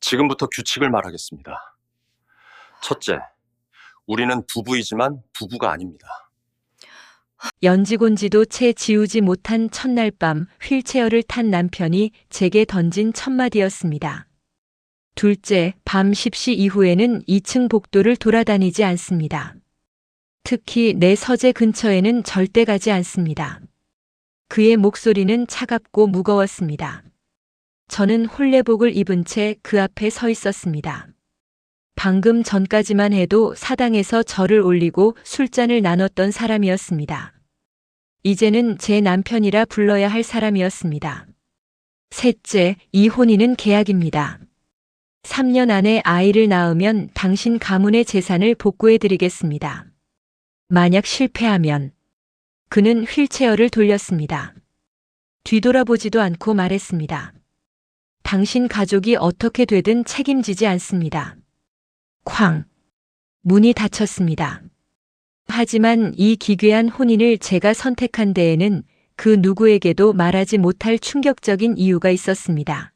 지금부터 규칙을 말하겠습니다. 첫째, 우리는 부부이지만 부부가 아닙니다. 연지곤지도 채 지우지 못한 첫날 밤 휠체어를 탄 남편이 제게 던진 첫 마디였습니다. 둘째, 밤 10시 이후에는 2층 복도를 돌아다니지 않습니다. 특히 내 서재 근처에는 절대 가지 않습니다. 그의 목소리는 차갑고 무거웠습니다. 저는 홀레복을 입은 채 그 앞에 서 있었습니다. 방금 전까지만 해도 사당에서 절을 올리고 술잔을 나눴던 사람이었습니다. 이제는 제 남편이라 불러야 할 사람이었습니다. 셋째, 이 혼인은 계약입니다. 3년 안에 아이를 낳으면 당신 가문의 재산을 복구해 드리겠습니다. 만약 실패하면 그는 휠체어를 돌렸습니다. 뒤돌아보지도 않고 말했습니다. 당신 가족이 어떻게 되든 책임지지 않습니다. 쾅! 문이 닫혔습니다. 하지만 이 기괴한 혼인을 제가 선택한 데에는 그 누구에게도 말하지 못할 충격적인 이유가 있었습니다.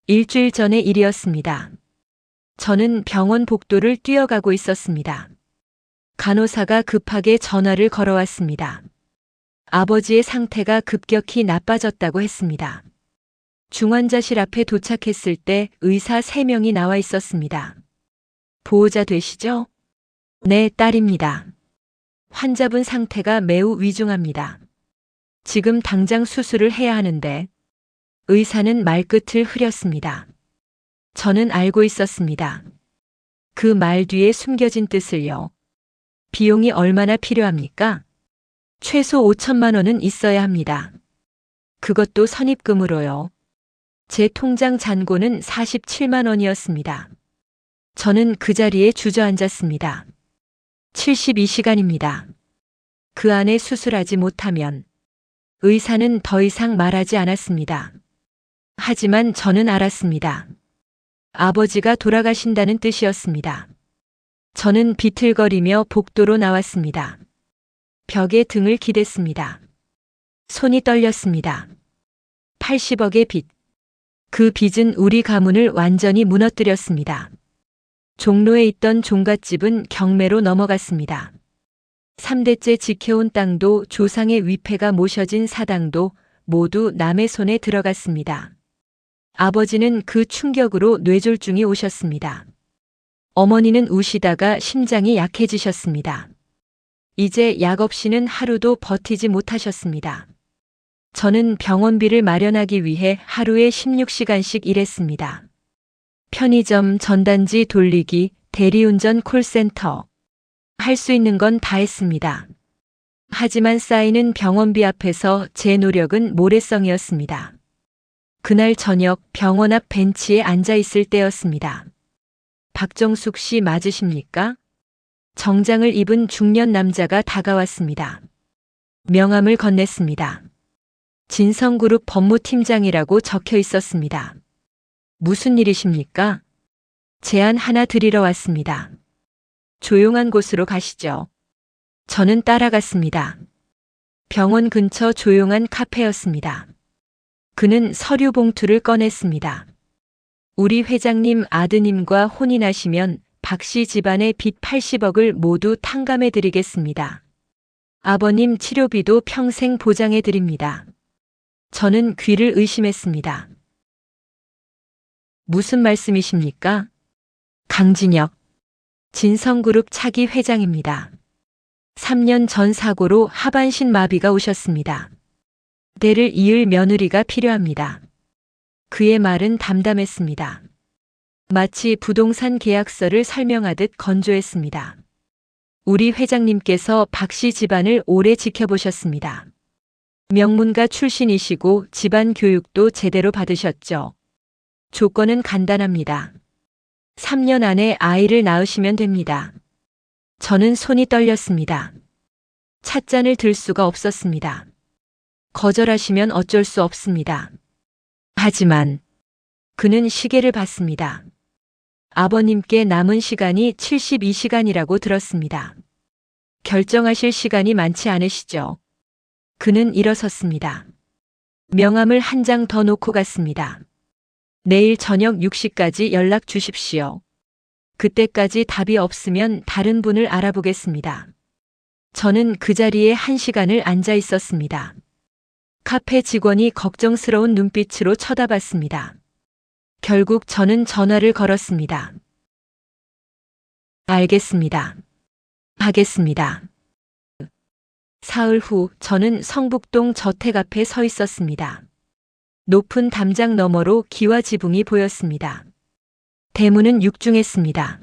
일주일 전의 일이었습니다. 저는 병원 복도를 뛰어가고 있었습니다. 간호사가 급하게 전화를 걸어왔습니다. 아버지의 상태가 급격히 나빠졌다고 했습니다. 중환자실 앞에 도착했을 때 의사 3명이 나와 있었습니다. 보호자 되시죠? 네, 딸입니다. 환자분 상태가 매우 위중합니다. 지금 당장 수술을 해야 하는데 의사는 말끝을 흐렸습니다. 저는 알고 있었습니다. 그 말 뒤에 숨겨진 뜻을요. 비용이 얼마나 필요합니까? 최소 5천만 원은 있어야 합니다. 그것도 선입금으로요. 제 통장 잔고는 47만 원이었습니다. 저는 그 자리에 주저앉았습니다. 72시간입니다. 그 안에 수술하지 못하면 의사는 더 이상 말하지 않았습니다. 하지만 저는 알았습니다. 아버지가 돌아가신다는 뜻이었습니다. 저는 비틀거리며 복도로 나왔습니다. 벽에 등을 기댔습니다. 손이 떨렸습니다. 80억의 빚. 그 빚은 우리 가문을 완전히 무너뜨렸습니다. 종로에 있던 종갓집은 경매로 넘어갔습니다. 3대째 지켜온 땅도 조상의 위패가 모셔진 사당도 모두 남의 손에 들어갔습니다. 아버지는 그 충격으로 뇌졸중이 오셨습니다. 어머니는 우시다가 심장이 약해지셨습니다. 이제 약 없이는 하루도 버티지 못하셨습니다. 저는 병원비를 마련하기 위해 하루에 16시간씩 일했습니다. 편의점, 전단지 돌리기, 대리운전 콜센터. 할 수 있는 건 다 했습니다. 하지만 쌓이는 병원비 앞에서 제 노력은 모래성이었습니다. 그날 저녁 병원 앞 벤치에 앉아 있을 때였습니다. 박정숙 씨 맞으십니까? 정장을 입은 중년 남자가 다가왔습니다. 명함을 건넸습니다. 진성그룹 법무팀장이라고 적혀 있었습니다. 무슨 일이십니까? 제안 하나 드리러 왔습니다. 조용한 곳으로 가시죠. 저는 따라갔습니다. 병원 근처 조용한 카페였습니다. 그는 서류 봉투를 꺼냈습니다. 우리 회장님 아드님과 혼인하시면 박 씨 집안의 빚 80억을 모두 탕감해 드리겠습니다. 아버님 치료비도 평생 보장해 드립니다. 저는 귀를 의심했습니다. 무슨 말씀이십니까? 강진혁, 진성그룹 차기 회장입니다. 3년 전 사고로 하반신 마비가 오셨습니다. 때를 이을 며느리가 필요합니다. 그의 말은 담담했습니다. 마치 부동산 계약서를 설명하듯 건조했습니다. 우리 회장님께서 박 씨 집안을 오래 지켜보셨습니다. 명문가 출신이시고 집안 교육도 제대로 받으셨죠. 조건은 간단합니다. 3년 안에 아이를 낳으시면 됩니다. 저는 손이 떨렸습니다. 찻잔을 들 수가 없었습니다. 거절하시면 어쩔 수 없습니다. 하지만 그는 시계를 봤습니다. 아버님께 남은 시간이 72시간이라고 들었습니다. 결정하실 시간이 많지 않으시죠? 그는 일어섰습니다. 명함을 한 장 더 놓고 갔습니다. 내일 저녁 6시까지 연락 주십시오. 그때까지 답이 없으면 다른 분을 알아보겠습니다. 저는 그 자리에 1시간을 앉아 있었습니다. 카페 직원이 걱정스러운 눈빛으로 쳐다봤습니다. 결국 저는 전화를 걸었습니다. 알겠습니다. 하겠습니다. 사흘 후 저는 성북동 저택 앞에 서 있었습니다. 높은 담장 너머로 기와 지붕이 보였습니다. 대문은 육중했습니다.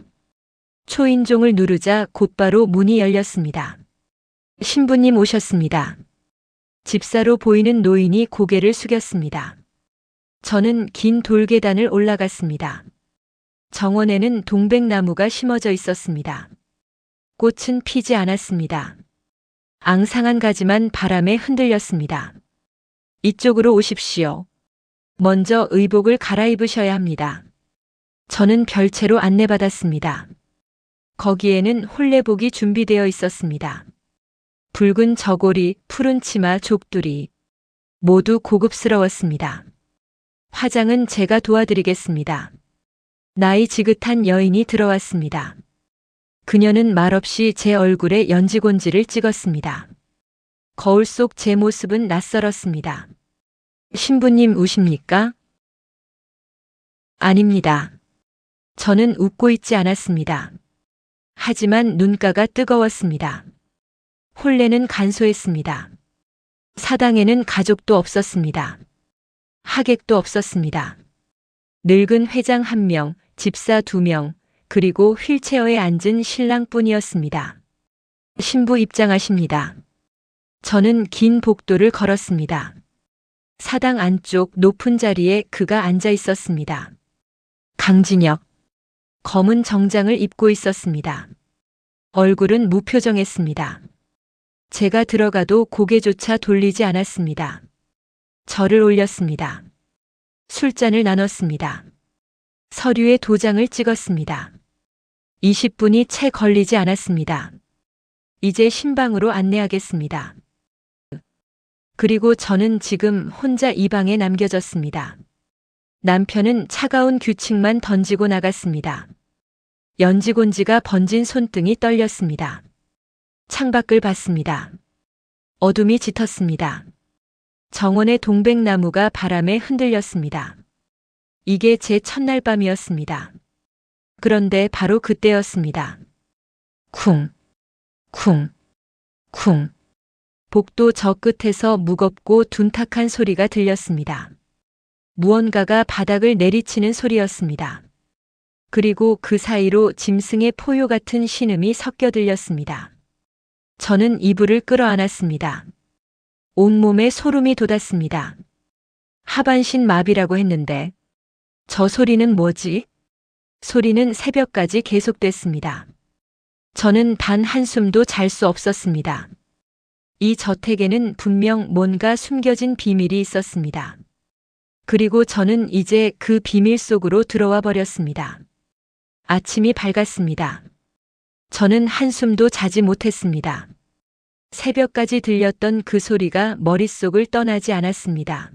초인종을 누르자 곧바로 문이 열렸습니다. 신부님 오셨습니다. 집사로 보이는 노인이 고개를 숙였습니다. 저는 긴 돌계단을 올라갔습니다. 정원에는 동백나무가 심어져 있었습니다. 꽃은 피지 않았습니다. 앙상한 가지만 바람에 흔들렸습니다. 이쪽으로 오십시오. 먼저 의복을 갈아입으셔야 합니다. 저는 별채로 안내받았습니다. 거기에는 혼례복이 준비되어 있었습니다. 붉은 저고리, 푸른 치마, 족두리. 모두 고급스러웠습니다. 화장은 제가 도와드리겠습니다. 나이 지긋한 여인이 들어왔습니다. 그녀는 말없이 제 얼굴에 연지곤지를 찍었습니다. 거울 속 제 모습은 낯설었습니다. 신부님 우십니까? 아닙니다. 저는 웃고 있지 않았습니다. 하지만 눈가가 뜨거웠습니다. 혼례는 간소했습니다. 사당에는 가족도 없었습니다. 하객도 없었습니다. 늙은 회장 1명, 집사 2명, 그리고 휠체어에 앉은 신랑뿐이었습니다. 신부 입장하십니다. 저는 긴 복도를 걸었습니다. 사당 안쪽 높은 자리에 그가 앉아 있었습니다. 강진혁. 검은 정장을 입고 있었습니다. 얼굴은 무표정했습니다. 제가 들어가도 고개조차 돌리지 않았습니다. 절을 올렸습니다. 술잔을 나눴습니다. 서류에 도장을 찍었습니다. 20분이 채 걸리지 않았습니다. 이제 신방으로 안내하겠습니다. 그리고 저는 지금 혼자 이 방에 남겨졌습니다. 남편은 차가운 규칙만 던지고 나갔습니다. 연지곤지가 번진 손등이 떨렸습니다. 창밖을 봤습니다. 어둠이 짙었습니다. 정원의 동백나무가 바람에 흔들렸습니다. 이게 제 첫날 밤이었습니다. 그런데 바로 그때였습니다. 쿵, 쿵, 쿵. 복도 저 끝에서 무겁고 둔탁한 소리가 들렸습니다. 무언가가 바닥을 내리치는 소리였습니다. 그리고 그 사이로 짐승의 포효 같은 신음이 섞여 들렸습니다. 저는 이불을 끌어안았습니다. 온몸에 소름이 돋았습니다. 하반신 마비라고 했는데 저 소리는 뭐지? 소리는 새벽까지 계속됐습니다. 저는 단 한숨도 잘 수 없었습니다. 이 저택에는 분명 뭔가 숨겨진 비밀이 있었습니다. 그리고 저는 이제 그 비밀 속으로 들어와 버렸습니다. 아침이 밝았습니다. 저는 한숨도 자지 못했습니다. 새벽까지 들렸던 그 소리가 머릿속을 떠나지 않았습니다.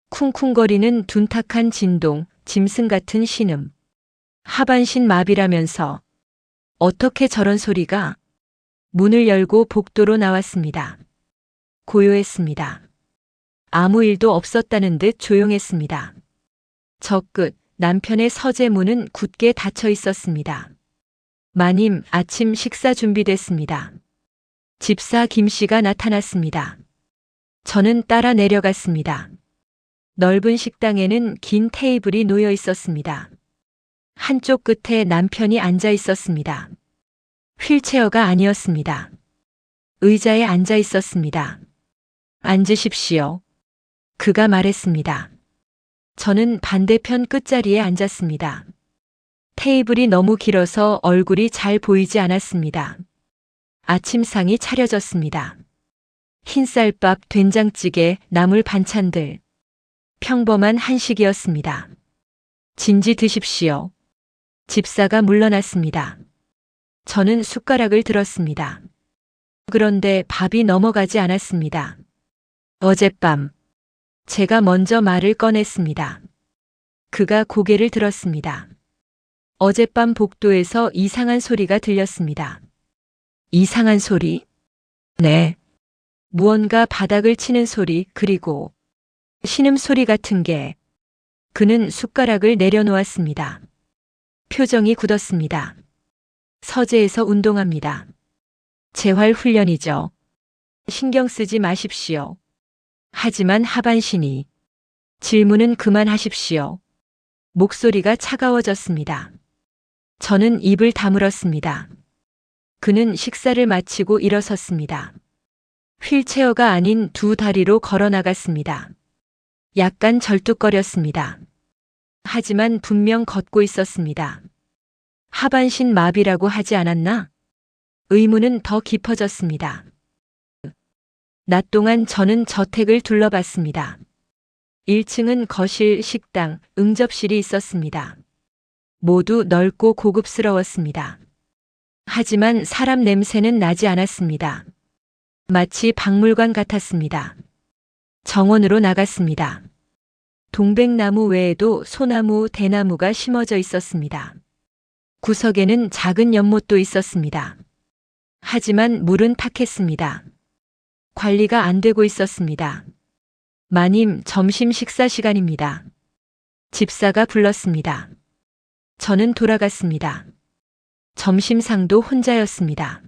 쿵쿵거리는 둔탁한 진동, 짐승 같은 신음. 하반신 마비라면서 어떻게 저런 소리가? 문을 열고 복도로 나왔습니다. 고요했습니다. 아무 일도 없었다는 듯 조용했습니다. 저 끝 남편의 서재문은 굳게 닫혀 있었습니다. 마님, 아침 식사 준비됐습니다. 집사 김 씨가 나타났습니다. 저는 따라 내려갔습니다. 넓은 식당에는 긴 테이블이 놓여 있었습니다. 한쪽 끝에 남편이 앉아 있었습니다. 휠체어가 아니었습니다. 의자에 앉아 있었습니다. 앉으십시오. 그가 말했습니다. 저는 반대편 끝자리에 앉았습니다. 테이블이 너무 길어서 얼굴이 잘 보이지 않았습니다. 아침상이 차려졌습니다. 흰쌀밥, 된장찌개, 나물 반찬들. 평범한 한식이었습니다. 진지 드십시오. 집사가 물러났습니다. 저는 숟가락을 들었습니다. 그런데 밥이 넘어가지 않았습니다. 어젯밤 제가 먼저 말을 꺼냈습니다. 그가 고개를 들었습니다. 어젯밤 복도에서 이상한 소리가 들렸습니다. 이상한 소리? 네. 무언가 바닥을 치는 소리, 그리고 신음소리 같은 게. 그는 숟가락을 내려놓았습니다. 표정이 굳었습니다. 서재에서 운동합니다. 재활 훈련이죠. 신경 쓰지 마십시오. 하지만 하반신이. 질문은 그만하십시오. 목소리가 차가워졌습니다. 저는 입을 다물었습니다. 그는 식사를 마치고 일어섰습니다. 휠체어가 아닌 두 다리로 걸어 나갔습니다. 약간 절뚝거렸습니다. 하지만 분명 걷고 있었습니다. 하반신 마비라고 하지 않았나? 의문은 더 깊어졌습니다. 낮 동안 저는 저택을 둘러봤습니다. 1층은 거실, 식당, 응접실이 있었습니다. 모두 넓고 고급스러웠습니다. 하지만 사람 냄새는 나지 않았습니다. 마치 박물관 같았습니다. 정원으로 나갔습니다. 동백나무 외에도 소나무, 대나무가 심어져 있었습니다. 구석에는 작은 연못도 있었습니다. 하지만 물은 탁했습니다. 관리가 안 되고 있었습니다. 마님, 점심 식사 시간입니다. 집사가 불렀습니다. 저는 돌아갔습니다. 점심상도 혼자였습니다.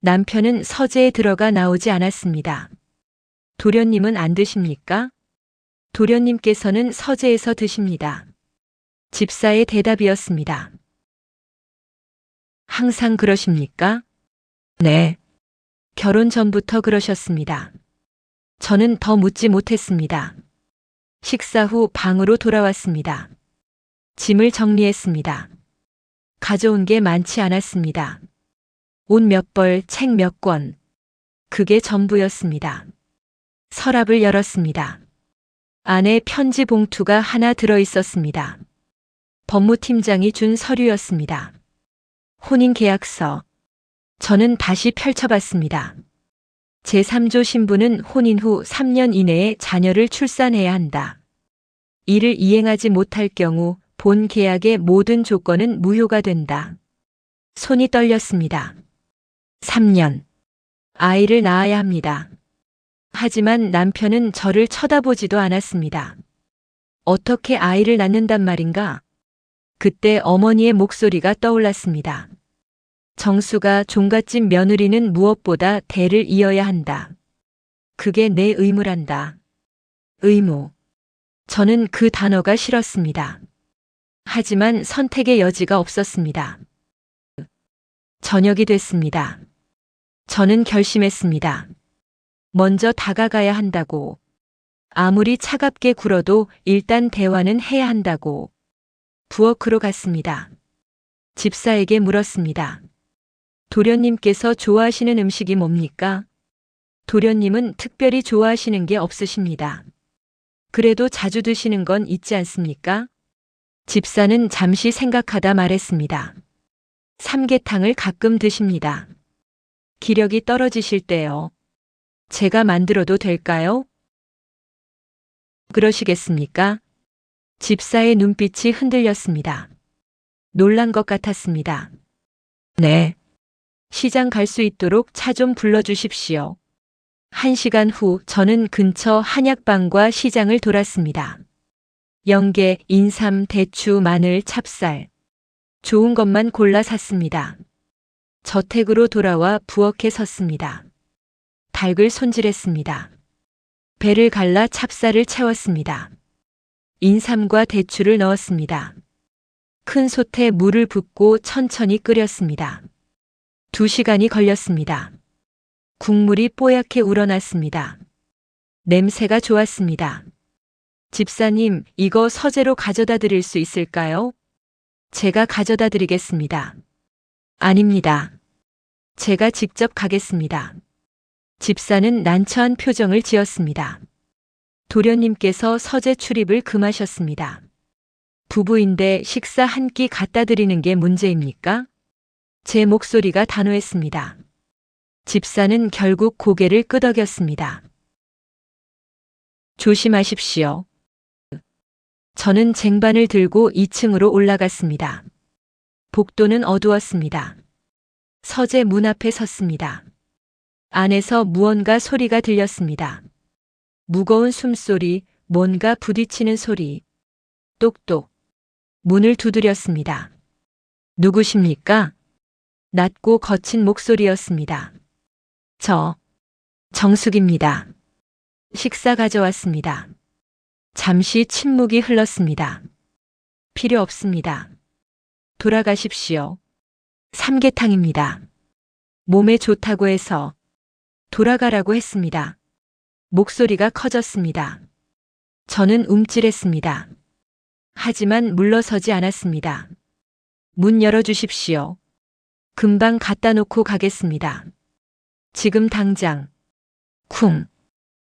남편은 서재에 들어가 나오지 않았습니다. 도련님은 안 드십니까? 도련님께서는 서재에서 드십니다. 집사의 대답이었습니다. 항상 그러십니까? 네. 결혼 전부터 그러셨습니다. 저는 더 묻지 못했습니다. 식사 후 방으로 돌아왔습니다. 짐을 정리했습니다. 가져온 게 많지 않았습니다. 옷 몇 벌, 책 몇 권. 그게 전부였습니다. 서랍을 열었습니다. 안에 편지 봉투가 하나 들어 있었습니다. 법무팀장이 준 서류였습니다. 혼인계약서. 저는 다시 펼쳐봤습니다. 제3조 신부는 혼인 후 3년 이내에 자녀를 출산해야 한다. 이를 이행하지 못할 경우 본 계약의 모든 조건은 무효가 된다. 손이 떨렸습니다. 3년. 아이를 낳아야 합니다. 하지만 남편은 저를 쳐다보지도 않았습니다. 어떻게 아이를 낳는단 말인가? 그때 어머니의 목소리가 떠올랐습니다. 정수가 종갓집 며느리는 무엇보다 대를 이어야 한다. 그게 내 의무란다. 의무. 저는 그 단어가 싫었습니다. 하지만 선택의 여지가 없었습니다. 저녁이 됐습니다. 저는 결심했습니다. 먼저 다가가야 한다고. 아무리 차갑게 굴어도 일단 대화는 해야 한다고. 부엌으로 갔습니다. 집사에게 물었습니다. 도련님께서 좋아하시는 음식이 뭡니까? 도련님은 특별히 좋아하시는 게 없으십니다. 그래도 자주 드시는 건 있지 않습니까? 집사는 잠시 생각하다 말했습니다. 삼계탕을 가끔 드십니다. 기력이 떨어지실 때요. 제가 만들어도 될까요? 그러시겠습니까? 집사의 눈빛이 흔들렸습니다. 놀란 것 같았습니다. 네. 시장 갈 수 있도록 차 좀 불러주십시오. 1시간 후 저는 근처 한약방과 시장을 돌았습니다. 연계, 인삼, 대추, 마늘, 찹쌀. 좋은 것만 골라 샀습니다. 저택으로 돌아와 부엌에 섰습니다. 닭을 손질했습니다. 배를 갈라 찹쌀을 채웠습니다. 인삼과 대추를 넣었습니다. 큰 솥에 물을 붓고 천천히 끓였습니다. 2시간이 걸렸습니다. 국물이 뽀얗게 우러났습니다. 냄새가 좋았습니다. 집사님, 이거 서재로 가져다 드릴 수 있을까요? 제가 가져다 드리겠습니다. 아닙니다. 제가 직접 가겠습니다. 집사는 난처한 표정을 지었습니다. 도련님께서 서재 출입을 금하셨습니다. 부부인데 식사 한 끼 갖다 드리는 게 문제입니까? 제 목소리가 단호했습니다. 집사는 결국 고개를 끄덕였습니다. 조심하십시오. 저는 쟁반을 들고 2층으로 올라갔습니다. 복도는 어두웠습니다. 서재 문 앞에 섰습니다. 안에서 무언가 소리가 들렸습니다. 무거운 숨소리, 뭔가 부딪히는 소리. 똑똑. 문을 두드렸습니다. 누구십니까? 낮고 거친 목소리였습니다. 정숙입니다. 식사 가져왔습니다. 잠시 침묵이 흘렀습니다. 필요 없습니다. 돌아가십시오. 삼계탕입니다. 몸에 좋다고 해서 돌아가라고 했습니다. 목소리가 커졌습니다. 저는 움찔했습니다. 하지만 물러서지 않았습니다. 문 열어주십시오. 금방 갖다 놓고 가겠습니다. 지금 당장. 쿵.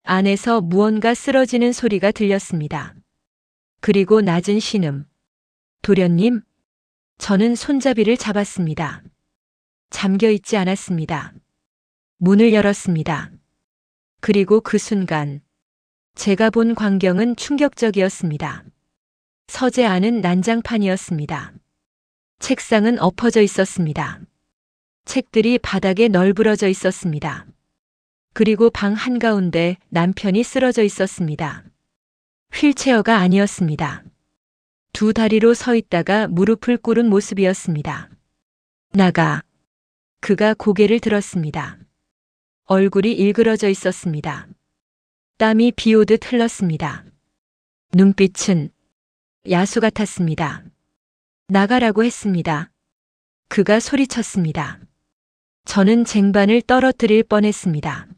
안에서 무언가 쓰러지는 소리가 들렸습니다. 그리고 낮은 신음. 도련님? 저는 손잡이를 잡았습니다. 잠겨 있지 않았습니다. 문을 열었습니다. 그리고 그 순간 제가 본 광경은 충격적이었습니다. 서재 안은 난장판이었습니다. 책상은 엎어져 있었습니다. 책들이 바닥에 널브러져 있었습니다. 그리고 방 한가운데 남편이 쓰러져 있었습니다. 휠체어가 아니었습니다. 두 다리로 서 있다가 무릎을 꿇은 모습이었습니다. 나가. 그가 고개를 들었습니다. 얼굴이 일그러져 있었습니다. 땀이 비 오듯 흘렀습니다. 눈빛은 야수 같았습니다. 나가라고 했습니다. 그가 소리쳤습니다. 저는 쟁반을 떨어뜨릴 뻔했습니다.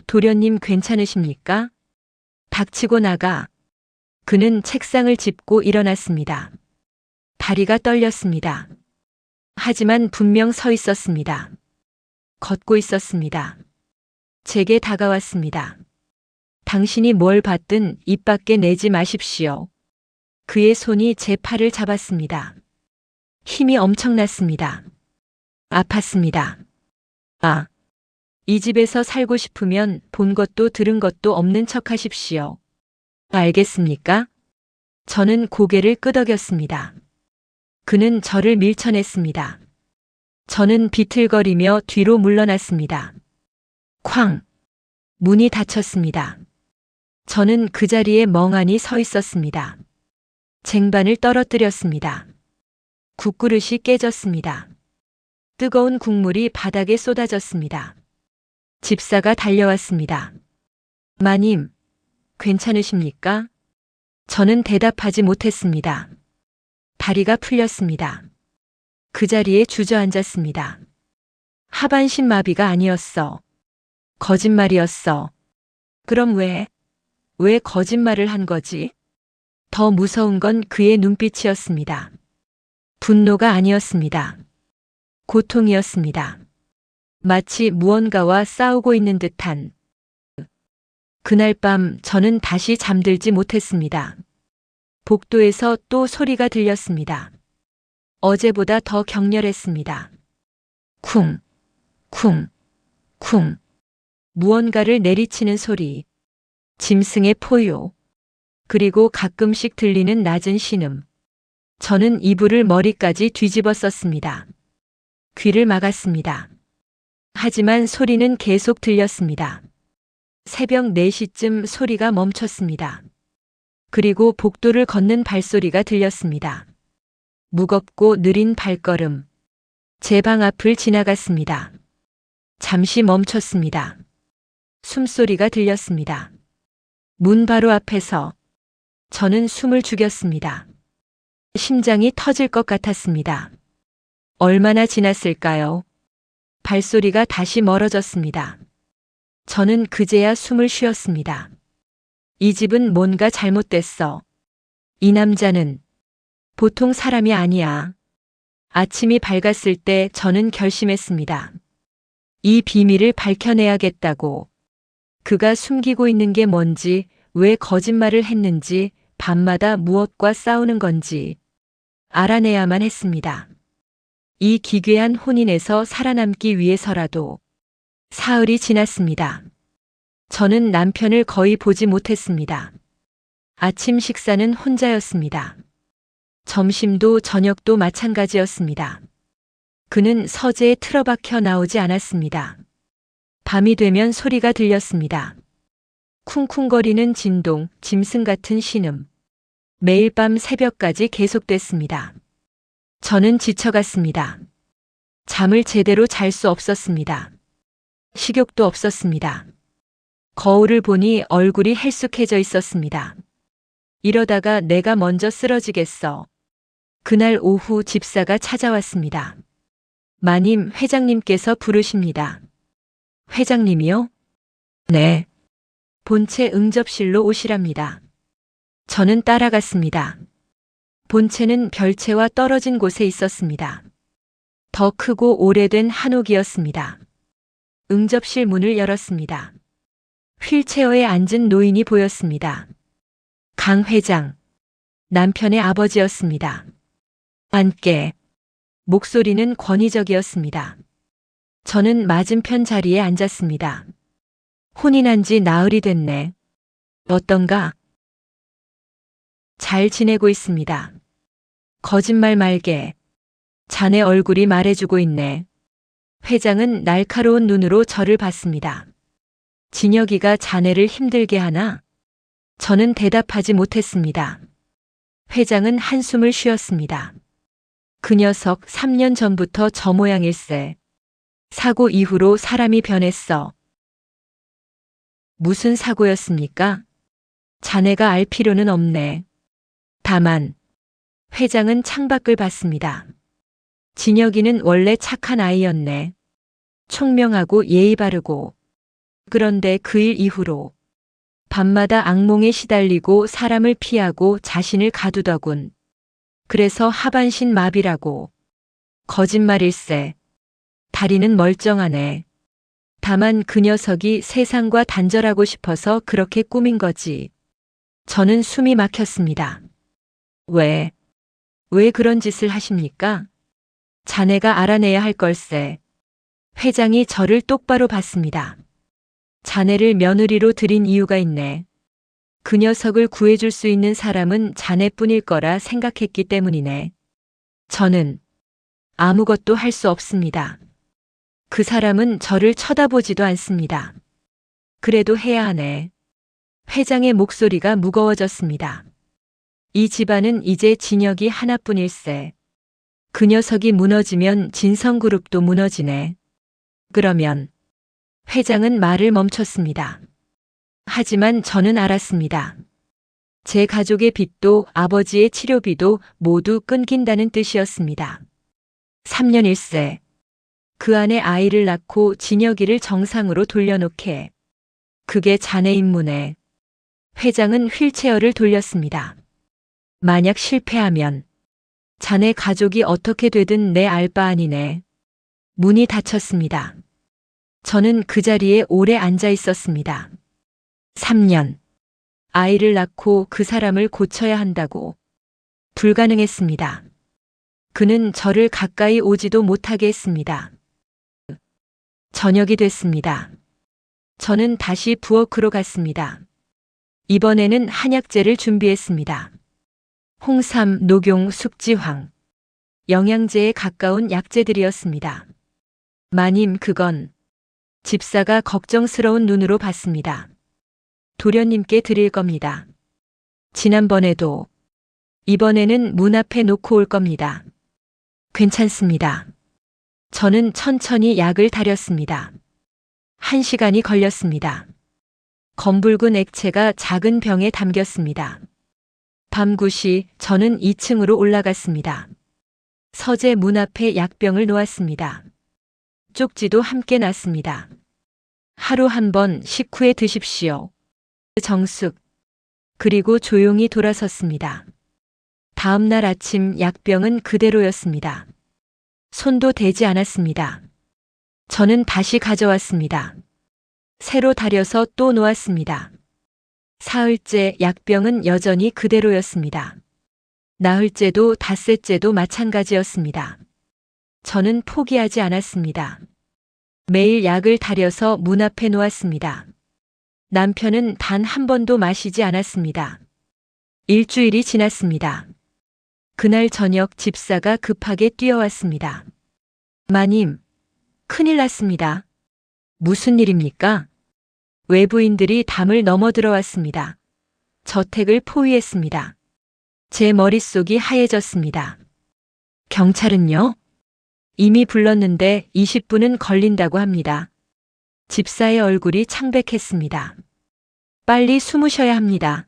도련님 괜찮으십니까? 닥치고 나가. 그는 책상을 짚고 일어났습니다. 다리가 떨렸습니다. 하지만 분명 서 있었습니다. 걷고 있었습니다. 제게 다가왔습니다. 당신이 뭘 받든 입 밖에 내지 마십시오. 그의 손이 제 팔을 잡았습니다. 힘이 엄청났습니다. 아팠습니다. 이 집에서 살고 싶으면 본 것도 들은 것도 없는 척 하십시오. 알겠습니까? 저는 고개를 끄덕였습니다. 그는 저를 밀쳐냈습니다. 저는 비틀거리며 뒤로 물러났습니다. 쾅! 문이 닫혔습니다. 저는 그 자리에 멍하니 서 있었습니다. 쟁반을 떨어뜨렸습니다. 국그릇이 깨졌습니다. 뜨거운 국물이 바닥에 쏟아졌습니다. 집사가 달려왔습니다. 마님, 괜찮으십니까? 저는 대답하지 못했습니다. 다리가 풀렸습니다. 그 자리에 주저앉았습니다. 하반신 마비가 아니었어. 거짓말이었어. 그럼 왜 거짓말을 한 거지? 더 무서운 건 그의 눈빛이었습니다. 분노가 아니었습니다. 고통이었습니다. 마치 무언가와 싸우고 있는 듯한. 그날 밤 저는 다시 잠들지 못했습니다. 복도에서 또 소리가 들렸습니다. 어제보다 더 격렬했습니다. 쿵, 쿵, 쿵. 무언가를 내리치는 소리. 짐승의 포효. 그리고 가끔씩 들리는 낮은 신음. 저는 이불을 머리까지 뒤집어 썼습니다. 귀를 막았습니다. 하지만 소리는 계속 들렸습니다. 새벽 4시쯤 소리가 멈췄습니다. 그리고 복도를 걷는 발소리가 들렸습니다. 무겁고 느린 발걸음. 제 방 앞을 지나갔습니다. 잠시 멈췄습니다. 숨소리가 들렸습니다. 문 바로 앞에서 저는 숨을 죽였습니다. 심장이 터질 것 같았습니다. 얼마나 지났을까요? 발소리가 다시 멀어졌습니다. 저는 그제야 숨을 쉬었습니다. 이 집은 뭔가 잘못됐어. 이 남자는 보통 사람이 아니야. 아침이 밝았을 때 저는 결심했습니다. 이 비밀을 밝혀내야겠다고. 그가 숨기고 있는 게 뭔지, 왜 거짓말을 했는지, 밤마다 무엇과 싸우는 건지 알아내야만 했습니다. 이 기괴한 혼인에서 살아남기 위해서라도. 사흘이 지났습니다. 저는 남편을 거의 보지 못했습니다. 아침 식사는 혼자였습니다. 점심도 저녁도 마찬가지였습니다. 그는 서재에 틀어박혀 나오지 않았습니다. 밤이 되면 소리가 들렸습니다. 쿵쿵거리는 진동, 짐승 같은 신음. 매일 밤 새벽까지 계속됐습니다. 저는 지쳐갔습니다. 잠을 제대로 잘 수 없었습니다. 식욕도 없었습니다. 거울을 보니 얼굴이 헬쑥해져 있었습니다. 이러다가 내가 먼저 쓰러지겠어. 그날 오후 집사가 찾아왔습니다. 마님, 회장님께서 부르십니다. 회장님이요? 네. 본체 응접실로 오시랍니다. 저는 따라갔습니다. 본체는 별채와 떨어진 곳에 있었습니다. 더 크고 오래된 한옥이었습니다. 응접실 문을 열었습니다. 휠체어에 앉은 노인이 보였습니다. 강 회장, 남편의 아버지였습니다. 앉게. 목소리는 권위적이었습니다. 저는 맞은편 자리에 앉았습니다. 혼인한 지 나흘이 됐네. 어떤가? 잘 지내고 있습니다. 거짓말 말게. 자네 얼굴이 말해주고 있네. 회장은 날카로운 눈으로 저를 봤습니다. 진혁이가 자네를 힘들게 하나? 저는 대답하지 못했습니다. 회장은 한숨을 쉬었습니다. 그 녀석 3년 전부터 저 모양일세. 사고 이후로 사람이 변했어. 무슨 사고였습니까? 자네가 알 필요는 없네. 다만, 회장은 창밖을 봤습니다. 진혁이는 원래 착한 아이였네. 총명하고 예의 바르고. 그런데 그 일 이후로 밤마다 악몽에 시달리고 사람을 피하고 자신을 가두더군. 그래서 하반신 마비라고. 거짓말일세. 다리는 멀쩡하네. 다만 그 녀석이 세상과 단절하고 싶어서 그렇게 꾸민 거지. 저는 숨이 막혔습니다. 왜 그런 짓을 하십니까? 자네가 알아내야 할 걸세. 회장이 저를 똑바로 봤습니다. 자네를 며느리로 들인 이유가 있네. 그 녀석을 구해줄 수 있는 사람은 자네뿐일 거라 생각했기 때문이네. 저는 아무것도 할 수 없습니다. 그 사람은 저를 쳐다보지도 않습니다. 그래도 해야 하네. 회장의 목소리가 무거워졌습니다. 이 집안은 이제 진혁이 하나뿐일세. 그 녀석이 무너지면 진성그룹도 무너지네. 그러면 회장은 말을 멈췄습니다. 하지만 저는 알았습니다. 제 가족의 빚도 아버지의 치료비도 모두 끊긴다는 뜻이었습니다. 3년일세. 그 안에 아이를 낳고 진혁이를 정상으로 돌려놓게. 그게 자네 임무네. 회장은 휠체어를 돌렸습니다. 만약 실패하면 자네 가족이 어떻게 되든 내 알 바 아니네. 문이 닫혔습니다. 저는 그 자리에 오래 앉아 있었습니다. 3년. 아이를 낳고 그 사람을 고쳐야 한다고. 불가능했습니다. 그는 저를 가까이 오지도 못하게 했습니다. 저녁이 됐습니다. 저는 다시 부엌으로 갔습니다. 이번에는 한약재를 준비했습니다. 홍삼, 녹용, 숙지황. 영양제에 가까운 약재들이었습니다. 마님, 그건. 집사가 걱정스러운 눈으로 봤습니다. 도련님께 드릴 겁니다. 지난번에도. 이번에는 문 앞에 놓고 올 겁니다. 괜찮습니다. 저는 천천히 약을 다렸습니다. 1시간이 걸렸습니다. 검붉은 액체가 작은 병에 담겼습니다. 밤 9시 저는 2층으로 올라갔습니다. 서재 문 앞에 약병을 놓았습니다. 쪽지도 함께 놨습니다. 하루 한 번 식후에 드십시오. 정숙. 그리고 조용히 돌아섰습니다. 다음 날 아침 약병은 그대로였습니다. 손도 대지 않았습니다. 저는 다시 가져왔습니다. 새로 다려서 또 놓았습니다. 사흘째 약병은 여전히 그대로였습니다. 나흘째도 닷새째도 마찬가지였습니다. 저는 포기하지 않았습니다. 매일 약을 다려서 문 앞에 놓았습니다. 남편은 단 한 번도 마시지 않았습니다. 일주일이 지났습니다. 그날 저녁 집사가 급하게 뛰어왔습니다. 마님, 큰일 났습니다. 무슨 일입니까? 외부인들이 담을 넘어 들어왔습니다. 저택을 포위했습니다. 제 머릿속이 하얘졌습니다. 경찰은요? 이미 불렀는데 20분은 걸린다고 합니다. 집사의 얼굴이 창백했습니다. 빨리 숨으셔야 합니다.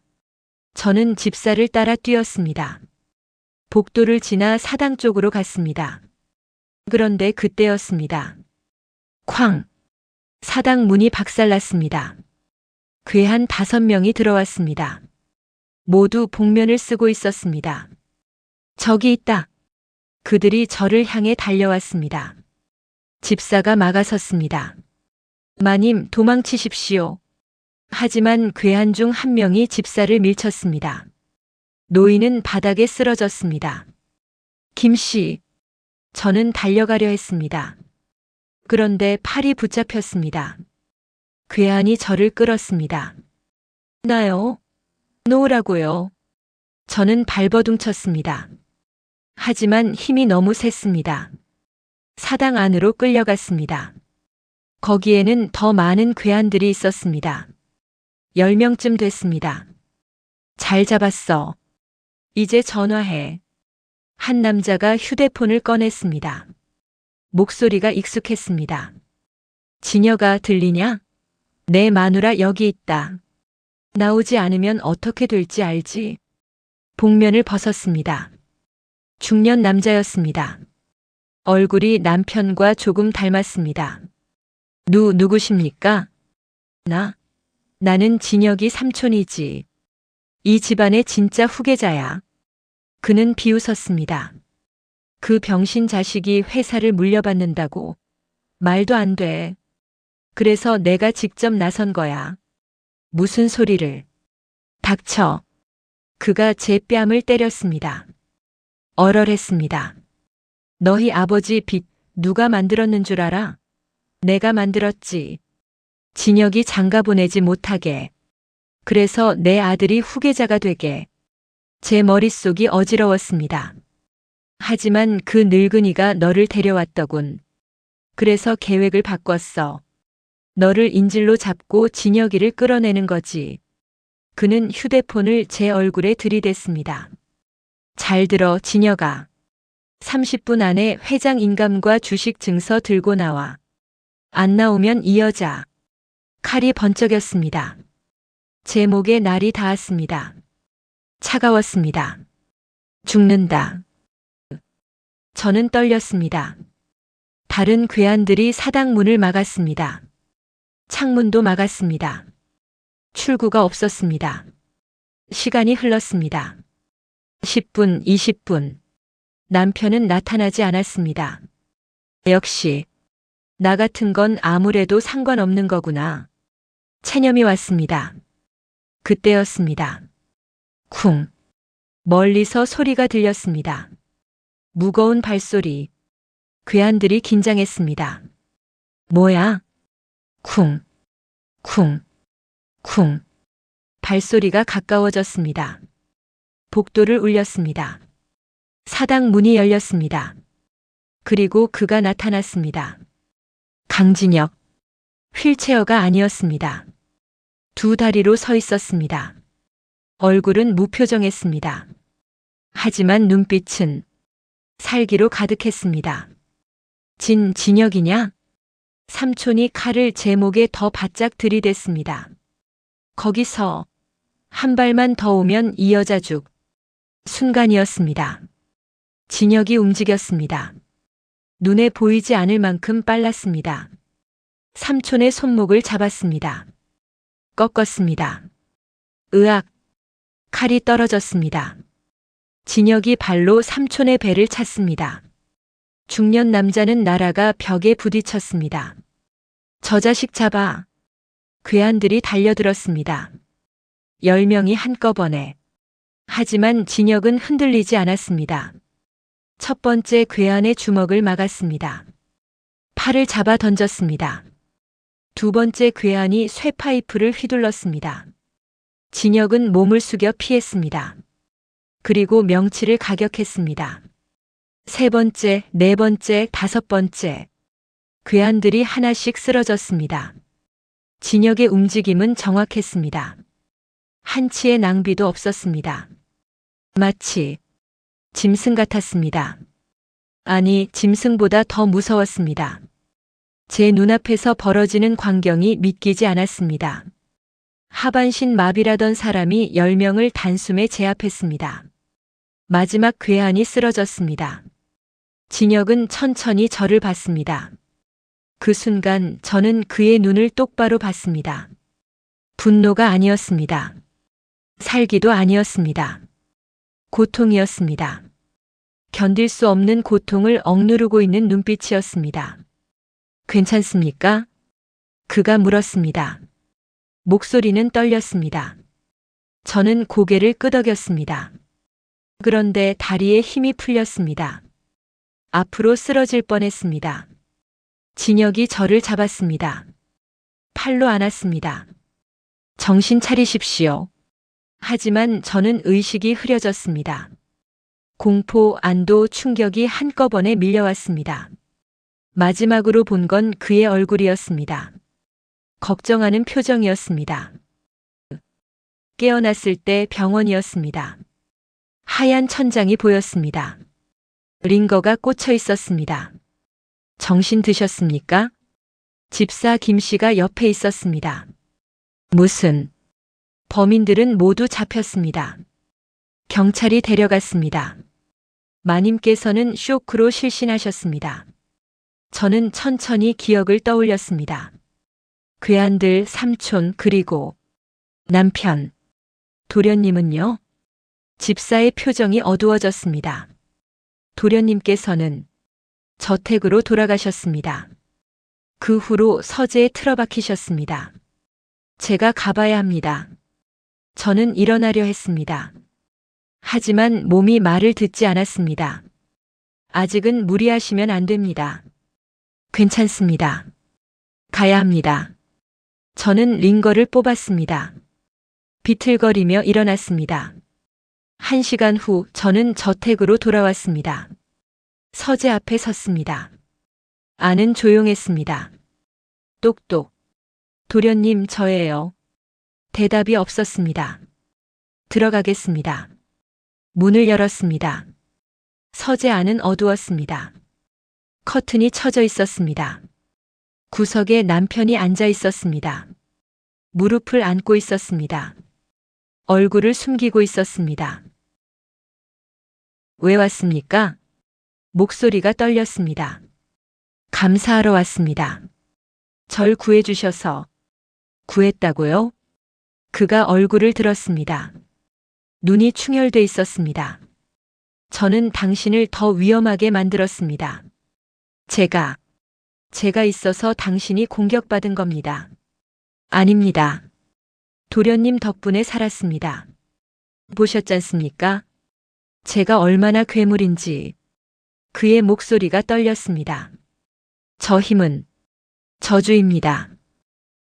저는 집사를 따라 뛰었습니다. 복도를 지나 사당 쪽으로 갔습니다. 그런데 그때였습니다. 쾅! 사당 문이 박살났습니다. 괴한 5명이 들어왔습니다. 모두 복면을 쓰고 있었습니다. 저기 있다. 그들이 저를 향해 달려왔습니다. 집사가 막아섰습니다. 마님, 도망치십시오. 하지만 괴한 중 한 명이 집사를 밀쳤습니다. 노인은 바닥에 쓰러졌습니다. 김씨, 저는 달려가려 했습니다. 그런데 팔이 붙잡혔습니다. 괴한이 저를 끌었습니다. 나요? 놓으라고요. 저는 발버둥 쳤습니다. 하지만 힘이 너무 셌습니다. 사당 안으로 끌려갔습니다. 거기에는 더 많은 괴한들이 있었습니다. 10명쯤 됐습니다. 잘 잡았어. 이제 전화해. 한 남자가 휴대폰을 꺼냈습니다. 목소리가 익숙했습니다. 진여가 들리냐? 내 마누라 여기 있다. 나오지 않으면 어떻게 될지 알지? 복면을 벗었습니다. 중년 남자였습니다. 얼굴이 남편과 조금 닮았습니다. 누구십니까? 나는 진혁이 삼촌이지. 이 집안의 진짜 후계자야. 그는 비웃었습니다. 그 병신 자식이 회사를 물려받는다고. 말도 안 돼. 그래서 내가 직접 나선 거야. 무슨 소리를. 닥쳐. 그가 제 뺨을 때렸습니다. 얼얼했습니다. 너희 아버지 빚 누가 만들었는 줄 알아? 내가 만들었지. 진혁이 장가 보내지 못하게. 그래서 내 아들이 후계자가 되게. 제 머릿속이 어지러웠습니다. 하지만 그 늙은이가 너를 데려왔더군. 그래서 계획을 바꿨어. 너를 인질로 잡고 진혁이를 끌어내는 거지. 그는 휴대폰을 제 얼굴에 들이댔습니다. 잘 들어, 진혁아. 30분 안에 회장 인감과 주식 증서 들고 나와. 안 나오면 이 여자. 칼이 번쩍였습니다. 제 목에 날이 닿았습니다. 차가웠습니다. 죽는다. 저는 떨렸습니다. 다른 괴한들이 사당 문을 막았습니다. 창문도 막았습니다. 출구가 없었습니다. 시간이 흘렀습니다. 10분, 20분. 남편은 나타나지 않았습니다. 역시 나 같은 건 아무래도 상관없는 거구나. 체념이 왔습니다. 그때였습니다. 쿵. 멀리서 소리가 들렸습니다. 무거운 발소리. 괴한들이 긴장했습니다. 뭐야? 쿵. 쿵. 쿵. 발소리가 가까워졌습니다. 복도를 울렸습니다. 사당 문이 열렸습니다. 그리고 그가 나타났습니다. 강진혁. 휠체어가 아니었습니다. 두 다리로 서 있었습니다. 얼굴은 무표정했습니다. 하지만 눈빛은 살기로 가득했습니다. 진혁이냐? 삼촌이 칼을 제 목에 더 바짝 들이댔습니다. 거기서 한 발만 더 오면 이 여자 죽. 순간이었습니다. 진혁이 움직였습니다. 눈에 보이지 않을 만큼 빨랐습니다. 삼촌의 손목을 잡았습니다. 꺾었습니다. 으악! 칼이 떨어졌습니다. 진혁이 발로 삼촌의 배를 찼습니다. 중년 남자는 날아가 벽에 부딪혔습니다. 저 자식 잡아. 괴한들이 달려들었습니다. 10명이 한꺼번에. 하지만 진혁은 흔들리지 않았습니다. 첫 번째 괴한의 주먹을 막았습니다. 팔을 잡아 던졌습니다. 두 번째 괴한이 쇠파이프를 휘둘렀습니다. 진혁은 몸을 숙여 피했습니다. 그리고 명치를 가격했습니다. 세 번째, 네 번째, 다섯 번째. 괴한들이 하나씩 쓰러졌습니다. 진혁의 움직임은 정확했습니다. 한치의 낭비도 없었습니다. 마치 짐승 같았습니다. 아니, 짐승보다 더 무서웠습니다. 제 눈앞에서 벌어지는 광경이 믿기지 않았습니다. 하반신 마비라던 사람이 10명을 단숨에 제압했습니다. 마지막 괴한이 쓰러졌습니다. 진혁은 천천히 저를 봤습니다. 그 순간 저는 그의 눈을 똑바로 봤습니다. 분노가 아니었습니다. 살기도 아니었습니다. 고통이었습니다. 견딜 수 없는 고통을 억누르고 있는 눈빛이었습니다. 괜찮습니까? 그가 물었습니다. 목소리는 떨렸습니다. 저는 고개를 끄덕였습니다. 그런데 다리에 힘이 풀렸습니다. 앞으로 쓰러질 뻔했습니다. 진혁이 저를 잡았습니다. 팔로 안았습니다. 정신 차리십시오. 하지만 저는 의식이 흐려졌습니다. 공포, 안도, 충격이 한꺼번에 밀려왔습니다. 마지막으로 본 건 그의 얼굴이었습니다. 걱정하는 표정이었습니다. 깨어났을 때 병원이었습니다. 하얀 천장이 보였습니다. 링거가 꽂혀 있었습니다. 정신 드셨습니까? 집사 김 씨가 옆에 있었습니다. 무슨? 범인들은 모두 잡혔습니다. 경찰이 데려갔습니다. 마님께서는 쇼크로 실신하셨습니다. 저는 천천히 기억을 떠올렸습니다. 괴한들, 삼촌, 그리고 남편. 도련님은요? 집사의 표정이 어두워졌습니다. 도련님께서는 저택으로 돌아가셨습니다. 그 후로 서재에 틀어박히셨습니다. 제가 가봐야 합니다. 저는 일어나려 했습니다. 하지만 몸이 말을 듣지 않았습니다. 아직은 무리하시면 안 됩니다. 괜찮습니다. 가야 합니다. 저는 링거를 뽑았습니다. 비틀거리며 일어났습니다. 1시간 후 저는 저택으로 돌아왔습니다. 서재 앞에 섰습니다. 안은 조용했습니다. 똑똑. 도련님, 저예요. 대답이 없었습니다. 들어가겠습니다. 문을 열었습니다. 서재 안은 어두웠습니다. 커튼이 쳐져 있었습니다. 구석에 남편이 앉아 있었습니다. 무릎을 안고 있었습니다. 얼굴을 숨기고 있었습니다. 왜 왔습니까? 목소리가 떨렸습니다. 감사하러 왔습니다. 절 구해주셔서. 구했다고요? 그가 얼굴을 들었습니다. 눈이 충혈돼 있었습니다. 저는 당신을 더 위험하게 만들었습니다. 제가 있어서 당신이 공격받은 겁니다. 아닙니다. 도련님 덕분에 살았습니다. 보셨잖습니까? 제가 얼마나 괴물인지. 그의 목소리가 떨렸습니다. 저 힘은 저주입니다.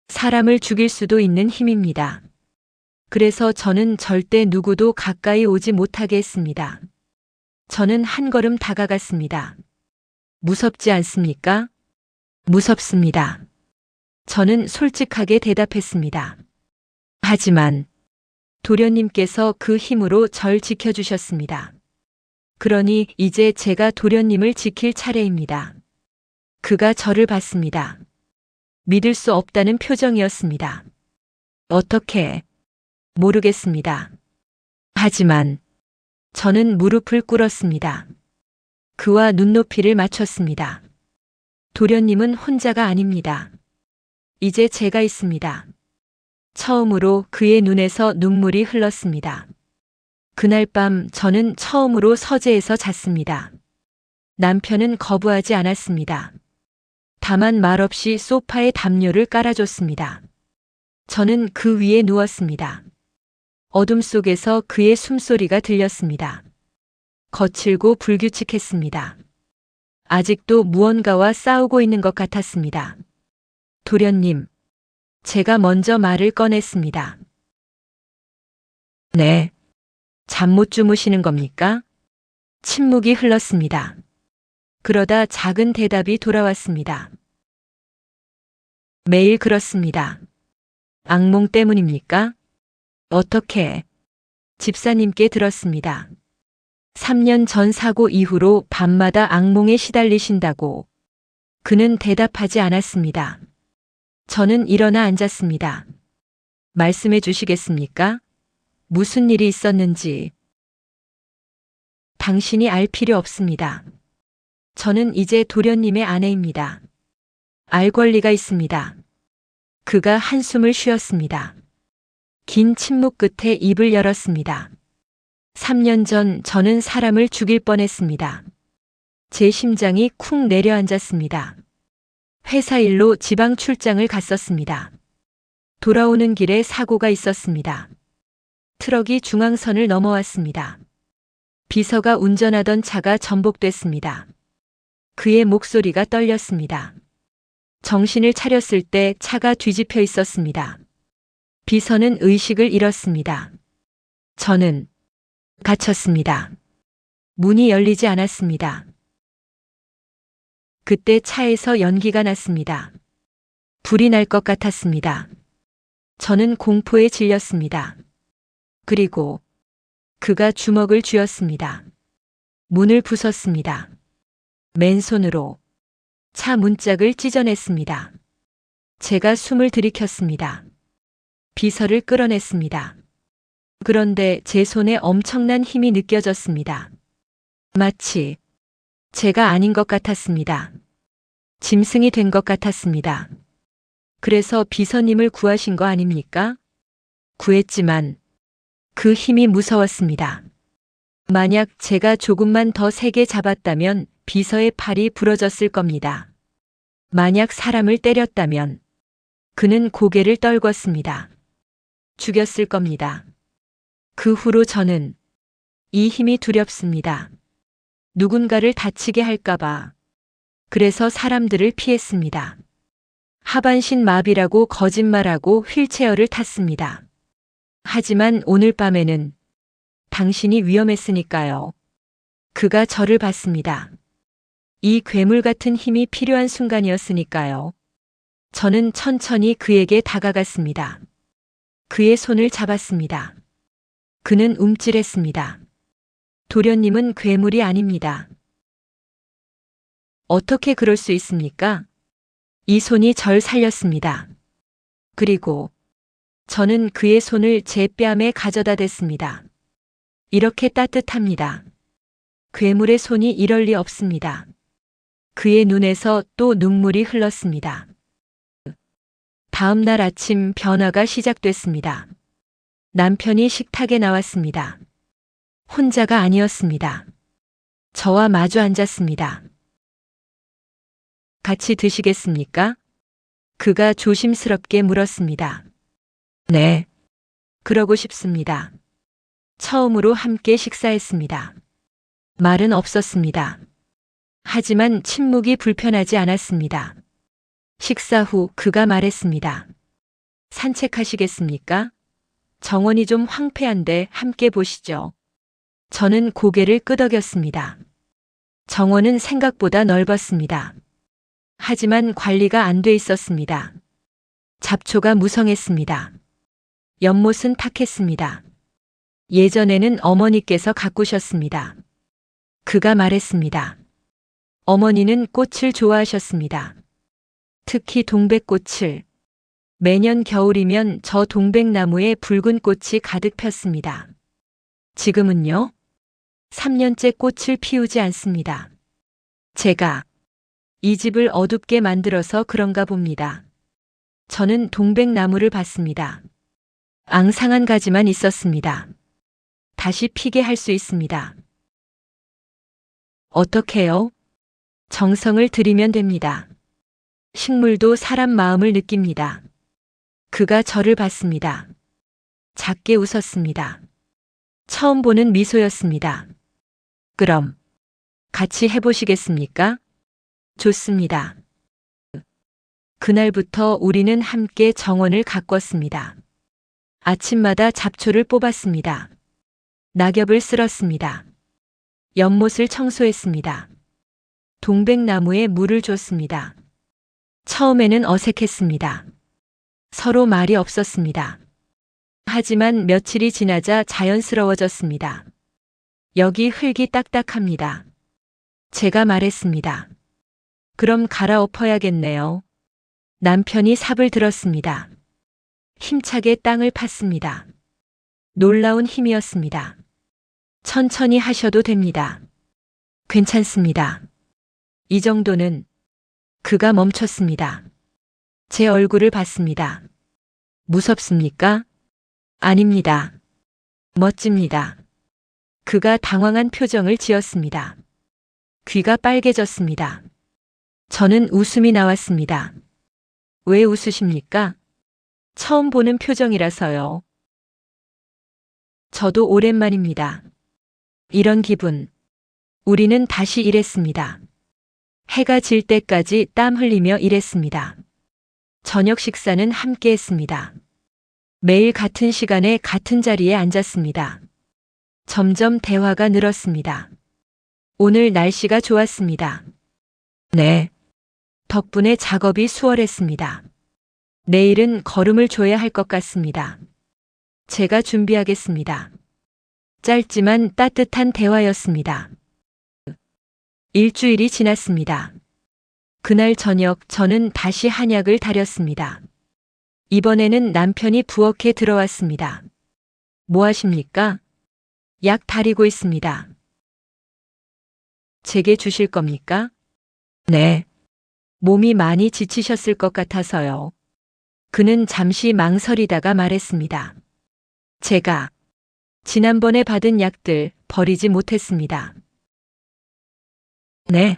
사람을 죽일 수도 있는 힘입니다. 그래서 저는 절대 누구도 가까이 오지 못하게 했습니다. 저는 한 걸음 다가갔습니다. 무섭지 않습니까? 무섭습니다. 저는 솔직하게 대답했습니다. 하지만 도련님께서 그 힘으로 절 지켜주셨습니다. 그러니 이제 제가 도련님을 지킬 차례입니다. 그가 저를 봤습니다. 믿을 수 없다는 표정이었습니다. 어떻게? 모르겠습니다. 하지만 저는 무릎을 꿇었습니다. 그와 눈높이를 맞췄습니다. 도련님은 혼자가 아닙니다. 이제 제가 있습니다. 처음으로 그의 눈에서 눈물이 흘렀습니다. 그날 밤 저는 처음으로 서재에서 잤습니다. 남편은 거부하지 않았습니다. 다만 말없이 소파에 담요를 깔아줬습니다. 저는 그 위에 누웠습니다. 어둠 속에서 그의 숨소리가 들렸습니다. 거칠고 불규칙했습니다. 아직도 무언가와 싸우고 있는 것 같았습니다. 도련님, 제가 먼저 말을 꺼냈습니다. 네. 잠 못 주무시는 겁니까? 침묵이 흘렀습니다. 그러다 작은 대답이 돌아왔습니다. 매일 그렇습니다. 악몽 때문입니까? 어떻게? 집사님께 들었습니다. 3년 전 사고 이후로 밤마다 악몽에 시달리신다고. 그는 대답하지 않았습니다. 저는 일어나 앉았습니다. 말씀해 주시겠습니까? 무슨 일이 있었는지. 당신이 알 필요 없습니다. 저는 이제 도련님의 아내입니다. 알 권리가 있습니다. 그가 한숨을 쉬었습니다. 긴 침묵 끝에 입을 열었습니다. 3년 전 저는 사람을 죽일 뻔했습니다. 제 심장이 쿵 내려앉았습니다. 회사 일로 지방 출장을 갔었습니다. 돌아오는 길에 사고가 있었습니다. 트럭이 중앙선을 넘어왔습니다. 비서가 운전하던 차가 전복됐습니다. 그의 목소리가 떨렸습니다. 정신을 차렸을 때 차가 뒤집혀 있었습니다. 비서는 의식을 잃었습니다. 저는 갇혔습니다. 문이 열리지 않았습니다. 그때 차에서 연기가 났습니다. 불이 날 것 같았습니다. 저는 공포에 질렸습니다. 그리고 그가 주먹을 쥐었습니다. 문을 부쉈습니다. 맨손으로 차 문짝을 찢어냈습니다. 제가 숨을 들이켰습니다. 비서를 끌어냈습니다. 그런데 제 손에 엄청난 힘이 느껴졌습니다. 마치 제가 아닌 것 같았습니다. 짐승이 된 것 같았습니다. 그래서 비서님을 구하신 거 아닙니까? 구했지만 그 힘이 무서웠습니다. 만약 제가 조금만 더 세게 잡았다면 비서의 팔이 부러졌을 겁니다. 만약 사람을 때렸다면 그는 고개를 떨궜습니다. 죽였을 겁니다. 그 후로 저는 이 힘이 두렵습니다. 누군가를 다치게 할까봐. 그래서 사람들을 피했습니다. 하반신 마비라고 거짓말하고 휠체어를 탔습니다. 하지만 오늘 밤에는 당신이 위험했으니까요. 그가 저를 봤습니다. 이 괴물 같은 힘이 필요한 순간이었으니까요. 저는 천천히 그에게 다가갔습니다. 그의 손을 잡았습니다. 그는 움찔했습니다. 도련님은 괴물이 아닙니다. 어떻게 그럴 수 있습니까? 이 손이 절 살렸습니다. 그리고 저는 그의 손을 제 뺨에 가져다 댔습니다. 이렇게 따뜻합니다. 괴물의 손이 이럴 리 없습니다. 그의 눈에서 또 눈물이 흘렀습니다. 다음 날 아침 변화가 시작됐습니다. 남편이 식탁에 나왔습니다. 혼자가 아니었습니다. 저와 마주 앉았습니다. 같이 드시겠습니까? 그가 조심스럽게 물었습니다. 네. 그러고 싶습니다. 처음으로 함께 식사했습니다. 말은 없었습니다. 하지만 침묵이 불편하지 않았습니다. 식사 후 그가 말했습니다. 산책하시겠습니까? 정원이 좀 황폐한데 함께 보시죠. 저는 고개를 끄덕였습니다. 정원은 생각보다 넓었습니다. 하지만 관리가 안 돼 있었습니다. 잡초가 무성했습니다. 연못은 탁했습니다. 예전에는 어머니께서 가꾸셨습니다. 그가 말했습니다. 어머니는 꽃을 좋아하셨습니다. 특히 동백꽃을. 매년 겨울이면 저 동백나무에 붉은 꽃이 가득 폈습니다. 지금은요? 3년째 꽃을 피우지 않습니다. 제가 이 집을 어둡게 만들어서 그런가 봅니다. 저는 동백나무를 봤습니다. 앙상한 가지만 있었습니다. 다시 피게 할 수 있습니다. 어떻게요? 정성을 들이면 됩니다. 식물도 사람 마음을 느낍니다. 그가 저를 봤습니다. 작게 웃었습니다. 처음 보는 미소였습니다. 그럼 같이 해보시겠습니까? 좋습니다. 그날부터 우리는 함께 정원을 가꿨습니다. 아침마다 잡초를 뽑았습니다. 낙엽을 쓸었습니다. 연못을 청소했습니다. 동백나무에 물을 줬습니다. 처음에는 어색했습니다. 서로 말이 없었습니다. 하지만 며칠이 지나자 자연스러워졌습니다. 여기 흙이 딱딱합니다. 제가 말했습니다. 그럼 갈아엎어야겠네요. 남편이 삽을 들었습니다. 힘차게 땅을 팠습니다. 놀라운 힘이었습니다. 천천히 하셔도 됩니다. 괜찮습니다. 이 정도는. 그가 멈췄습니다. 제 얼굴을 봤습니다. 무섭습니까? 아닙니다. 멋집니다. 그가 당황한 표정을 지었습니다. 귀가 빨개졌습니다. 저는 웃음이 나왔습니다. 왜 웃으십니까? 처음 보는 표정이라서요. 저도 오랜만입니다. 이런 기분. 우리는 다시 일했습니다. 해가 질 때까지 땀 흘리며 일했습니다. 저녁 식사는 함께 했습니다. 매일 같은 시간에 같은 자리에 앉았습니다. 점점 대화가 늘었습니다. 오늘 날씨가 좋았습니다. 네. 덕분에 작업이 수월했습니다. 내일은 걸음을 줘야 할 것 같습니다. 제가 준비하겠습니다. 짧지만 따뜻한 대화였습니다. 일주일이 지났습니다. 그날 저녁 저는 다시 한약을 다렸습니다. 이번에는 남편이 부엌에 들어왔습니다. 뭐 하십니까? 약 다리고 있습니다. 제게 주실 겁니까? 네. 몸이 많이 지치셨을 것 같아서요. 그는 잠시 망설이다가 말했습니다. 제가 지난번에 받은 약들 버리지 못했습니다. 네.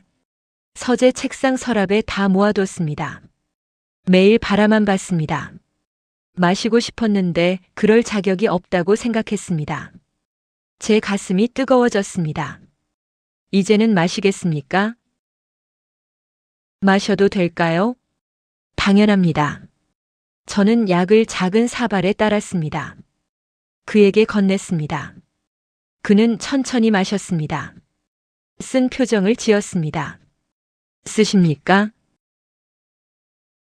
서재 책상 서랍에 다 모아뒀습니다. 매일 바라만 봤습니다. 마시고 싶었는데 그럴 자격이 없다고 생각했습니다. 제 가슴이 뜨거워졌습니다. 이제는 마시겠습니까? 마셔도 될까요? 당연합니다. 저는 약을 작은 사발에 따랐습니다. 그에게 건넸습니다. 그는 천천히 마셨습니다. 쓴 표정을 지었습니다. 쓰십니까?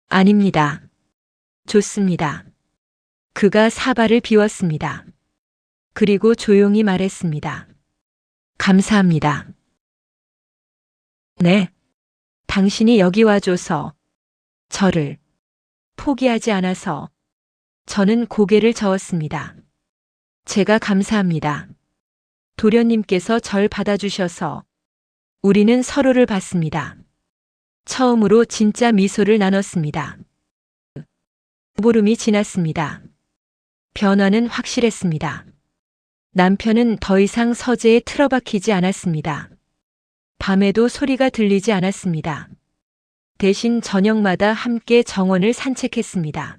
아닙니다. 좋습니다. 그가 사발을 비웠습니다. 그리고 조용히 말했습니다. 감사합니다. 네. 당신이 여기 와줘서 저를 포기하지 않아서 저는 고개를 저었습니다. 제가 감사합니다. 도련님께서 절 받아주셔서 우리는 서로를 봤습니다. 처음으로 진짜 미소를 나눴습니다. 보름이 지났습니다. 변화는 확실했습니다. 남편은 더 이상 서재에 틀어박히지 않았습니다. 밤에도 소리가 들리지 않았습니다. 대신 저녁마다 함께 정원을 산책했습니다.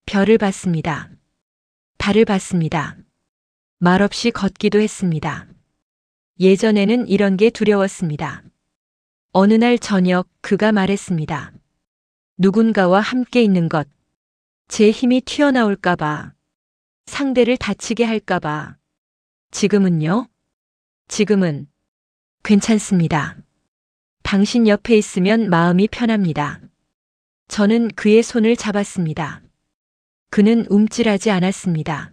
별을 봤습니다. 달을 봤습니다. 말없이 걷기도 했습니다. 예전에는 이런 게 두려웠습니다. 어느 날 저녁 그가 말했습니다. 누군가와 함께 있는 것, 제 힘이 튀어나올까봐, 상대를 다치게 할까봐. 지금은요? 지금은 괜찮습니다. 당신 옆에 있으면 마음이 편합니다. 저는 그의 손을 잡았습니다. 그는 움찔하지 않았습니다.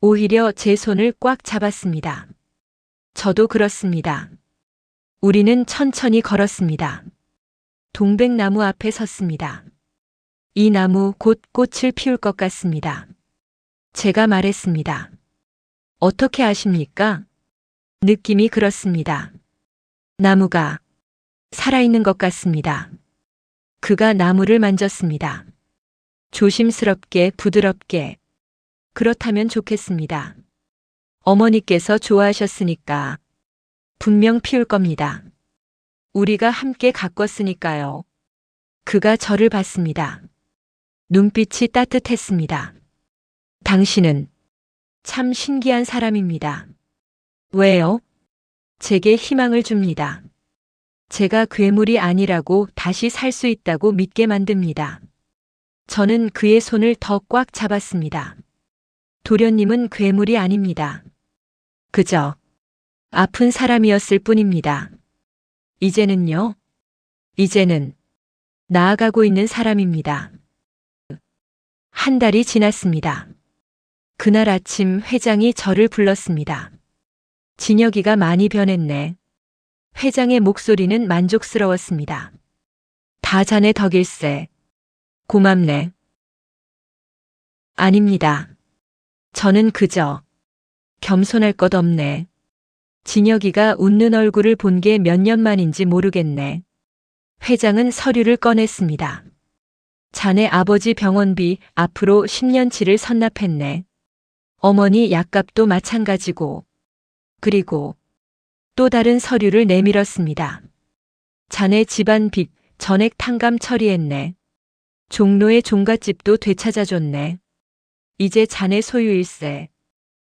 오히려 제 손을 꽉 잡았습니다. 저도 그렇습니다. 우리는 천천히 걸었습니다. 동백나무 앞에 섰습니다. 이 나무 곧 꽃을 피울 것 같습니다. 제가 말했습니다. 어떻게 아십니까? 느낌이 그렇습니다. 나무가 살아있는 것 같습니다. 그가 나무를 만졌습니다. 조심스럽게 부드럽게. 그렇다면 좋겠습니다. 어머니께서 좋아하셨으니까 분명 피울 겁니다. 우리가 함께 가꿨으니까요. 그가 저를 봤습니다. 눈빛이 따뜻했습니다. 당신은 참 신기한 사람입니다. 왜요? 제게 희망을 줍니다. 제가 괴물이 아니라고 다시 살 수 있다고 믿게 만듭니다. 저는 그의 손을 더 꽉 잡았습니다. 도련님은 괴물이 아닙니다. 그저 아픈 사람이었을 뿐입니다. 이제는요? 이제는 나아가고 있는 사람입니다. 한 달이 지났습니다. 그날 아침 회장이 저를 불렀습니다. 진혁이가 많이 변했네. 회장의 목소리는 만족스러웠습니다. 다 자네 덕일세. 고맙네. 아닙니다. 저는 그저 겸손할 것 없네. 진혁이가 웃는 얼굴을 본 게 몇 년 만인지 모르겠네. 회장은 서류를 꺼냈습니다. 자네 아버지 병원비 앞으로 10년치를 선납했네. 어머니 약값도 마찬가지고. 그리고 또 다른 서류를 내밀었습니다. 자네 집안 빚 전액 탕감 처리했네. 종로의 종갓집도 되찾아줬네. 이제 자네 소유일세.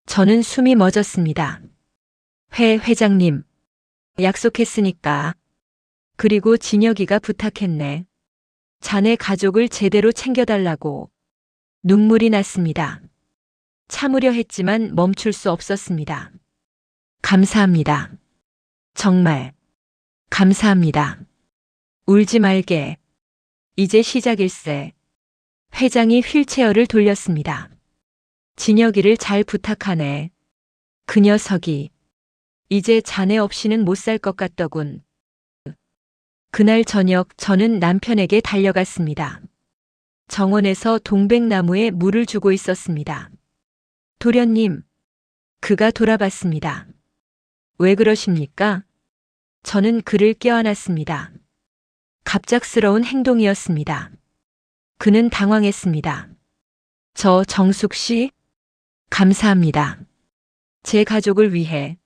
저는 숨이 멎었습니다. 회장님. 약속했으니까. 그리고 진혁이가 부탁했네. 자네 가족을 제대로 챙겨달라고. 눈물이 났습니다. 참으려 했지만 멈출 수 없었습니다. 감사합니다. 정말 감사합니다. 울지 말게. 이제 시작일세. 회장이 휠체어를 돌렸습니다. 진혁이를 잘 부탁하네. 그 녀석이 이제 자네 없이는 못 살 것 같더군. 그날 저녁 저는 남편에게 달려갔습니다. 정원에서 동백나무에 물을 주고 있었습니다. 도련님, 그가 돌아봤습니다. 왜 그러십니까? 저는 그를 껴안았습니다. 갑작스러운 행동이었습니다. 그는 당황했습니다. 저 정숙 씨? 감사합니다. 제 가족을 위해.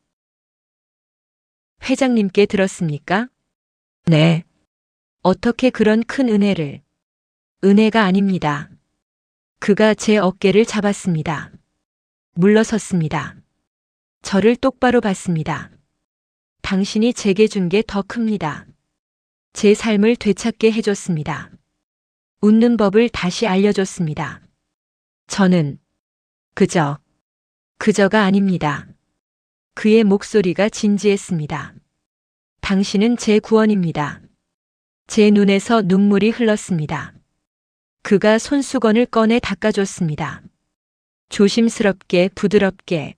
회장님께 들었습니까? 네. 어떻게 그런 큰 은혜를. 은혜가 아닙니다. 그가 제 어깨를 잡았습니다. 물러섰습니다. 저를 똑바로 봤습니다. 당신이 제게 준 게 더 큽니다. 제 삶을 되찾게 해줬습니다. 웃는 법을 다시 알려줬습니다. 저는 그저가 아닙니다. 그의 목소리가 진지했습니다. 당신은 제 구원입니다. 제 눈에서 눈물이 흘렀습니다. 그가 손수건을 꺼내 닦아줬습니다. 조심스럽게 부드럽게.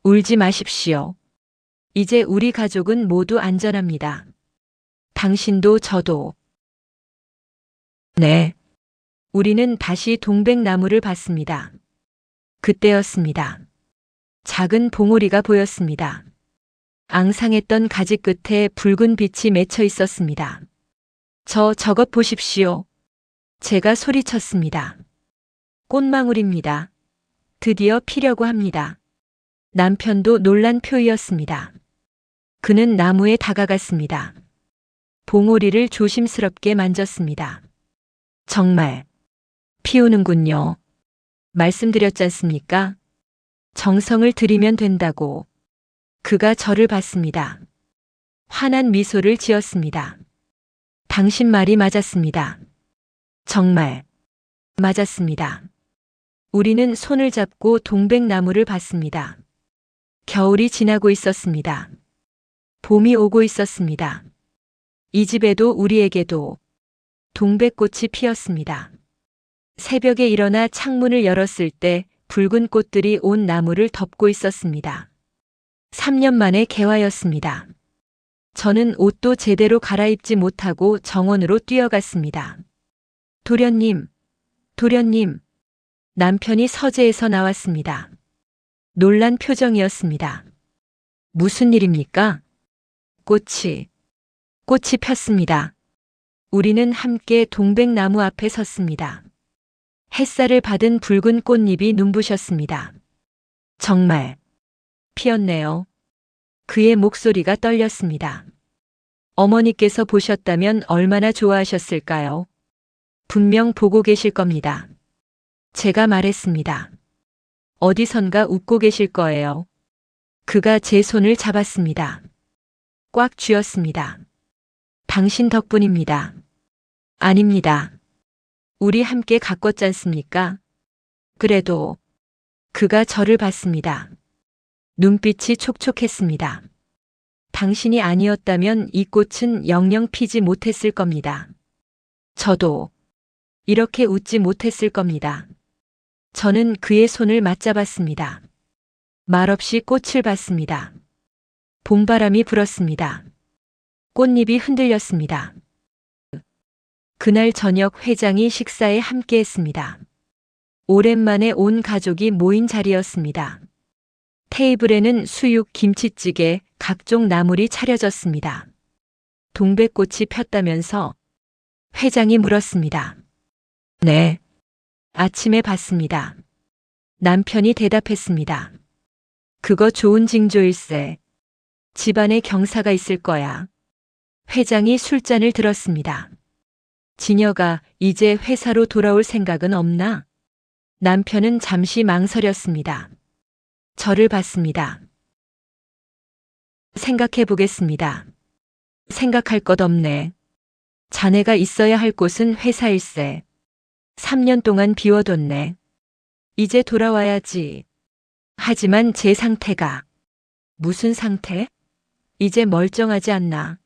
울지 마십시오. 이제 우리 가족은 모두 안전합니다. 당신도 저도. 네. 우리는 다시 동백나무를 봤습니다. 그때였습니다. 작은 봉오리가 보였습니다. 앙상했던 가지 끝에 붉은 빛이 맺혀 있었습니다. 저것 보십시오. 제가 소리쳤습니다. 꽃망울입니다. 드디어 피려고 합니다. 남편도 놀란 표이었습니다. 그는 나무에 다가갔습니다. 봉오리를 조심스럽게 만졌습니다. 정말 피우는군요. 말씀드렸지 않습니까? 정성을 들이면 된다고. 그가 저를 봤습니다. 환한 미소를 지었습니다. 당신 말이 맞았습니다. 정말 맞았습니다. 우리는 손을 잡고 동백나무를 봤습니다. 겨울이 지나고 있었습니다. 봄이 오고 있었습니다. 이 집에도 우리에게도 동백꽃이 피었습니다. 새벽에 일어나 창문을 열었을 때 붉은 꽃들이 온 나무를 덮고 있었습니다. 3년 만에 개화였습니다. 저는 옷도 제대로 갈아입지 못하고 정원으로 뛰어갔습니다. 도련님, 남편이 서재에서 나왔습니다. 놀란 표정이었습니다. 무슨 일입니까? 꽃이 폈습니다. 우리는 함께 동백나무 앞에 섰습니다. 햇살을 받은 붉은 꽃잎이 눈부셨습니다. 정말 피었네요. 그의 목소리가 떨렸습니다. 어머니께서 보셨다면 얼마나 좋아하셨을까요? 분명 보고 계실 겁니다. 제가 말했습니다. 어디선가 웃고 계실 거예요. 그가 제 손을 잡았습니다. 꽉 쥐었습니다. 당신 덕분입니다. 아닙니다. 우리 함께 가꿨지 않습니까? 그래도 그가 저를 봤습니다. 눈빛이 촉촉했습니다. 당신이 아니었다면 이 꽃은 영영 피지 못했을 겁니다. 저도 이렇게 웃지 못했을 겁니다. 저는 그의 손을 맞잡았습니다. 말없이 꽃을 봤습니다. 봄바람이 불었습니다. 꽃잎이 흔들렸습니다. 그날 저녁 회장이 식사에 함께했습니다. 오랜만에 온 가족이 모인 자리였습니다. 테이블에는 수육, 김치찌개, 각종 나물이 차려졌습니다. 동백꽃이 폈다면서 회장이 물었습니다. 네. 아침에 봤습니다. 남편이 대답했습니다. 그거 좋은 징조일세. 집안에 경사가 있을 거야. 회장이 술잔을 들었습니다. 진여가 이제 회사로 돌아올 생각은 없나? 남편은 잠시 망설였습니다. 저를 봤습니다. 생각해 보겠습니다. 생각할 것 없네. 자네가 있어야 할 곳은 회사일세. 3년 동안 비워뒀네. 이제 돌아와야지. 하지만 제 상태가. 무슨 상태? 이제 멀쩡하지 않나.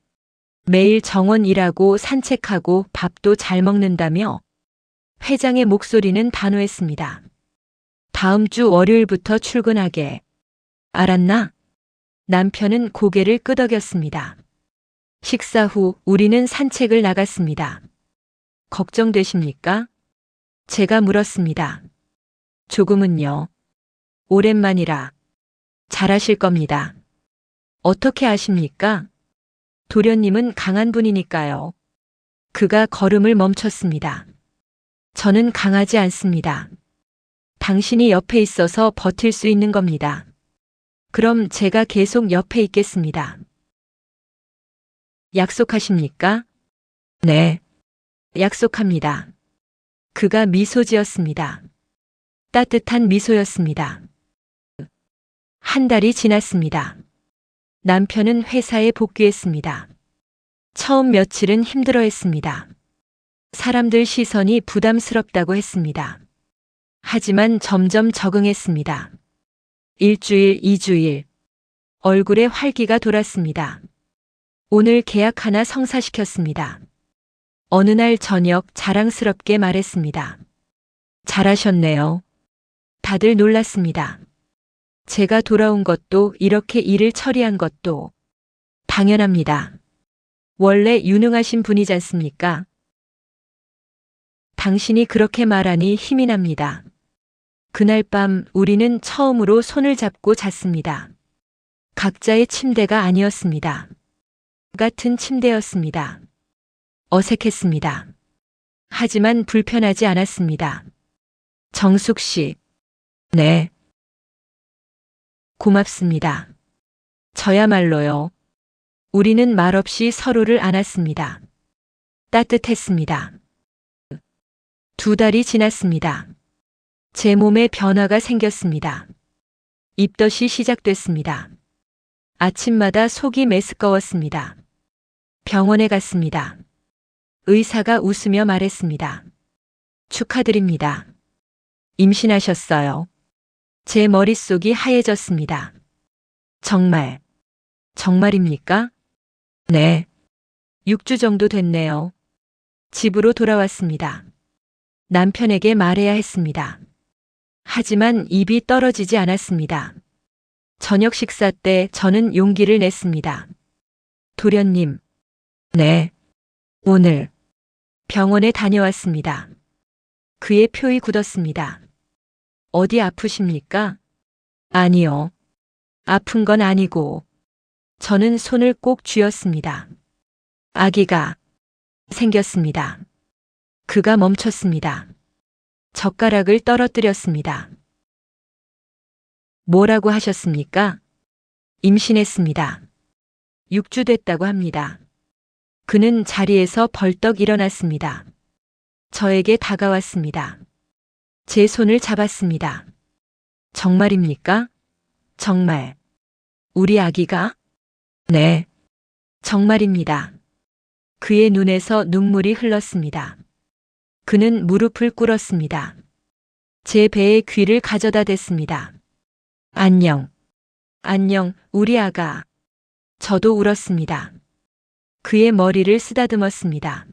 매일 정원 일하고 산책하고 밥도 잘 먹는다며? 회장의 목소리는 단호했습니다. 다음 주 월요일부터 출근하게. 알았나? 남편은 고개를 끄덕였습니다. 식사 후 우리는 산책을 나갔습니다. 걱정되십니까? 제가 물었습니다. 조금은요. 오랜만이라. 잘하실 겁니다. 어떻게 아십니까? 도련님은 강한 분이니까요. 그가 걸음을 멈췄습니다. 저는 강하지 않습니다. 당신이 옆에 있어서 버틸 수 있는 겁니다. 그럼 제가 계속 옆에 있겠습니다. 약속하십니까? 네. 약속합니다. 그가 미소 지었습니다. 따뜻한 미소였습니다. 한 달이 지났습니다. 남편은 회사에 복귀했습니다. 처음 며칠은 힘들어했습니다. 사람들 시선이 부담스럽다고 했습니다. 하지만 점점 적응했습니다. 일주일, 2주일. 얼굴에 활기가 돌았습니다. 오늘 계약 하나 성사시켰습니다. 어느 날 저녁 자랑스럽게 말했습니다. 잘하셨네요. 다들 놀랐습니다. 제가 돌아온 것도 이렇게 일을 처리한 것도 당연합니다. 원래 유능하신 분이지 않습니까? 당신이 그렇게 말하니 힘이 납니다. 그날 밤 우리는 처음으로 손을 잡고 잤습니다. 각자의 침대가 아니었습니다. 같은 침대였습니다. 어색했습니다. 하지만 불편하지 않았습니다. 정숙 씨. 네. 고맙습니다. 저야말로요. 우리는 말없이 서로를 안았습니다. 따뜻했습니다. 2달이 지났습니다. 제 몸에 변화가 생겼습니다. 입덧이 시작됐습니다. 아침마다 속이 메스꺼웠습니다. 병원에 갔습니다. 의사가 웃으며 말했습니다. 축하드립니다. 임신하셨어요. 제 머릿속이 하얘졌습니다. 정말, 정말입니까? 네. 6주 정도 됐네요. 집으로 돌아왔습니다. 남편에게 말해야 했습니다. 하지만 입이 떨어지지 않았습니다. 저녁 식사 때 저는 용기를 냈습니다. 도련님. 네. 오늘 병원에 다녀왔습니다. 그의 표이 굳었습니다. 어디 아프십니까? 아니요. 아픈 건 아니고. 저는 손을 꼭 쥐었습니다. 아기가 생겼습니다. 그가 멈췄습니다. 젓가락을 떨어뜨렸습니다. 뭐라고 하셨습니까? 임신했습니다. 6주 됐다고 합니다. 그는 자리에서 벌떡 일어났습니다. 저에게 다가왔습니다. 제 손을 잡았습니다. 정말입니까? 정말. 우리 아기가? 네. 정말입니다. 그의 눈에서 눈물이 흘렀습니다. 그는 무릎을 꿇었습니다. 제 배에 귀를 가져다 댔습니다. 안녕. 안녕, 우리 아가. 저도 울었습니다. 그의 머리를 쓰다듬었습니다.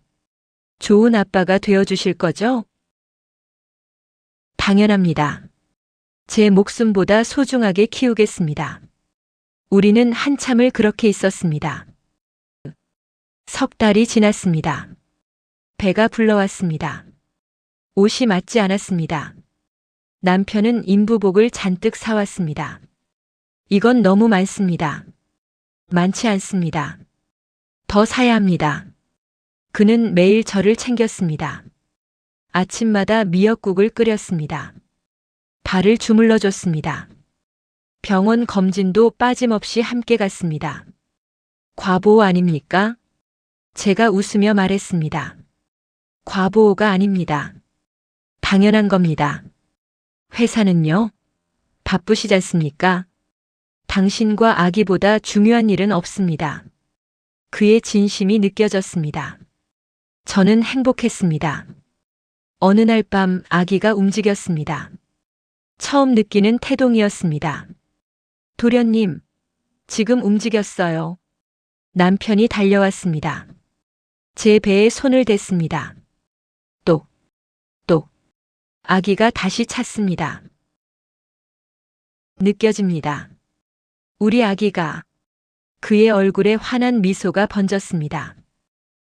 좋은 아빠가 되어주실 거죠? 당연합니다. 제 목숨보다 소중하게 키우겠습니다. 우리는 한참을 그렇게 있었습니다. 석 달이 지났습니다. 배가 불러왔습니다. 옷이 맞지 않았습니다. 남편은 인부복을 잔뜩 사왔습니다. 이건 너무 많습니다. 많지 않습니다. 더 사야 합니다. 그는 매일 저를 챙겼습니다. 아침마다 미역국을 끓였습니다. 발을 주물러 줬습니다. 병원 검진도 빠짐없이 함께 갔습니다. 과보호 아닙니까? 제가 웃으며 말했습니다. 과보호가 아닙니다. 당연한 겁니다. 회사는요? 바쁘시지 않습니까? 당신과 아기보다 중요한 일은 없습니다. 그의 진심이 느껴졌습니다. 저는 행복했습니다. 어느 날 밤 아기가 움직였습니다. 처음 느끼는 태동이었습니다. 도련님, 지금 움직였어요. 남편이 달려왔습니다. 제 배에 손을 댔습니다. 또, 아기가 다시 찼습니다. 느껴집니다. 우리 아기가. 그의 얼굴에 환한 미소가 번졌습니다.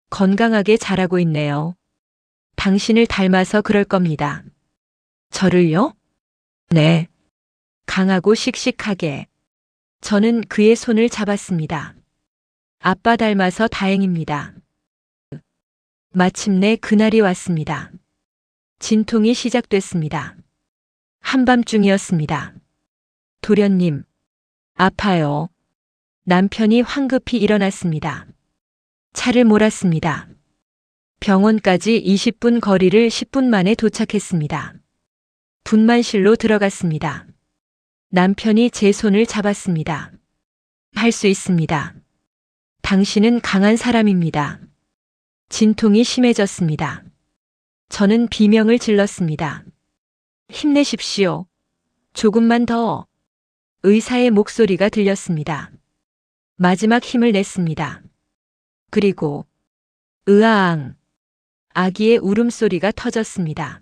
건강하게 자라고 있네요. 당신을 닮아서 그럴 겁니다. 저를요? 네. 강하고 씩씩하게. 저는 그의 손을 잡았습니다. 아빠 닮아서 다행입니다. 마침내 그날이 왔습니다. 진통이 시작됐습니다. 한밤중이었습니다. 도련님, 아파요. 남편이 황급히 일어났습니다. 차를 몰았습니다. 병원까지 20분 거리를 10분 만에 도착했습니다. 분만실로 들어갔습니다. 남편이 제 손을 잡았습니다. 할 수 있습니다. 당신은 강한 사람입니다. 진통이 심해졌습니다. 저는 비명을 질렀습니다. 힘내십시오. 조금만 더. 의사의 목소리가 들렸습니다. 마지막 힘을 냈습니다. 그리고 으아앙. 아기의 울음소리가 터졌습니다.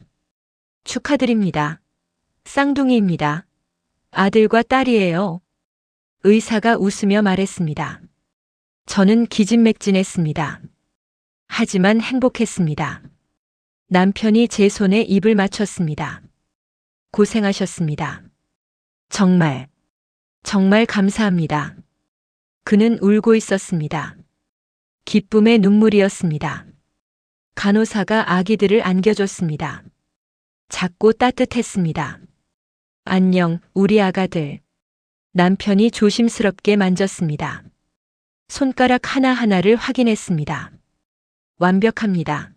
축하드립니다. 쌍둥이입니다. 아들과 딸이에요. 의사가 웃으며 말했습니다. 저는 기진맥진했습니다. 하지만 행복했습니다. 남편이 제 손에 입을 맞췄습니다. 고생하셨습니다. 정말 감사합니다. 그는 울고 있었습니다. 기쁨의 눈물이었습니다. 간호사가 아기들을 안겨줬습니다. 작고 따뜻했습니다. 안녕, 우리 아가들. 남편이 조심스럽게 만졌습니다. 손가락 하나하나를 확인했습니다. 완벽합니다.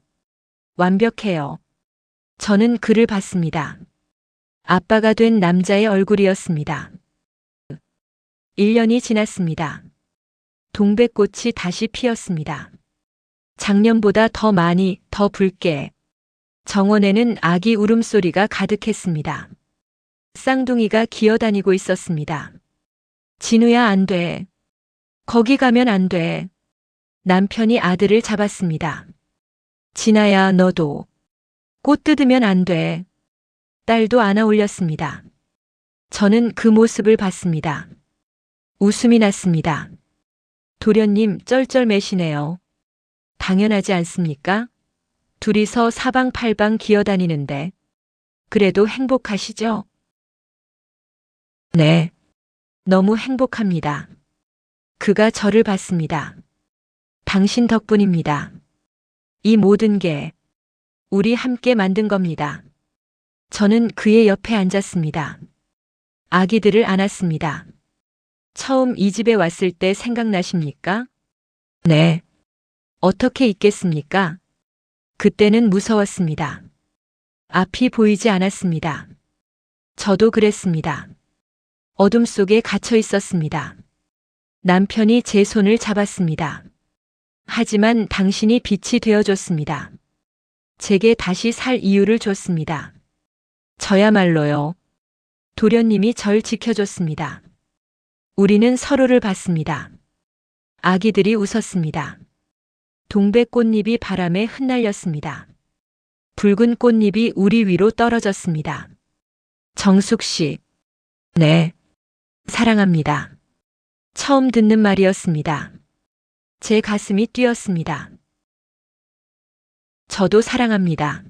완벽해요. 저는 그를 봤습니다. 아빠가 된 남자의 얼굴이었습니다. 1년이 지났습니다. 동백꽃이 다시 피었습니다. 작년보다 더 많이, 더 붉게. 정원에는 아기 울음소리가 가득했습니다. 쌍둥이가 기어다니고 있었습니다. 진우야, 안 돼. 거기 가면 안 돼. 남편이 아들을 잡았습니다. 진아야, 너도. 꽃 뜯으면 안 돼. 딸도 안아 올렸습니다. 저는 그 모습을 봤습니다. 웃음이 났습니다. 도련님, 쩔쩔매시네요. 당연하지 않습니까? 둘이서 사방팔방 기어다니는데. 그래도 행복하시죠? 네. 너무 행복합니다. 그가 저를 봤습니다. 당신 덕분입니다. 이 모든 게 우리 함께 만든 겁니다. 저는 그의 옆에 앉았습니다. 아기들을 안았습니다. 처음 이 집에 왔을 때 생각나십니까? 네. 어떻게 있겠습니까? 그때는 무서웠습니다. 앞이 보이지 않았습니다. 저도 그랬습니다. 어둠 속에 갇혀 있었습니다. 남편이 제 손을 잡았습니다. 하지만 당신이 빛이 되어줬습니다. 제게 다시 살 이유를 줬습니다. 저야말로요. 도련님이 절 지켜줬습니다. 우리는 서로를 봤습니다. 아기들이 웃었습니다. 동백 꽃잎이 바람에 흩날렸습니다. 붉은 꽃잎이 우리 위로 떨어졌습니다. 정숙 씨. 네. 사랑합니다. 처음 듣는 말이었습니다. 제 가슴이 뛰었습니다. 저도 사랑합니다.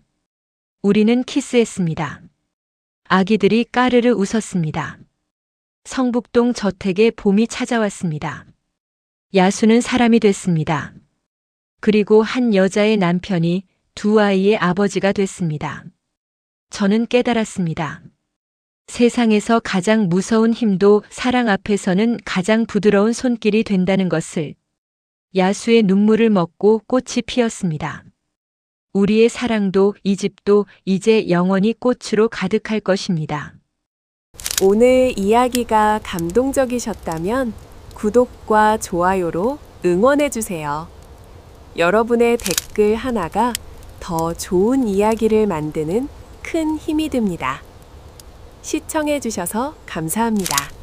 우리는 키스했습니다. 아기들이 까르르 웃었습니다. 성북동 저택에 봄이 찾아왔습니다. 야수는 사람이 됐습니다. 그리고 한 여자의 남편이 두 아이의 아버지가 됐습니다. 저는 깨달았습니다. 세상에서 가장 무서운 힘도 사랑 앞에서는 가장 부드러운 손길이 된다는 것을. 야수의 눈물을 먹고 꽃이 피었습니다. 우리의 사랑도 이 집도 이제 영원히 꽃으로 가득할 것입니다. 오늘 이야기가 감동적이셨다면 구독과 좋아요로 응원해주세요. 여러분의 댓글 하나가 더 좋은 이야기를 만드는 큰 힘이 됩니다. 시청해주셔서 감사합니다.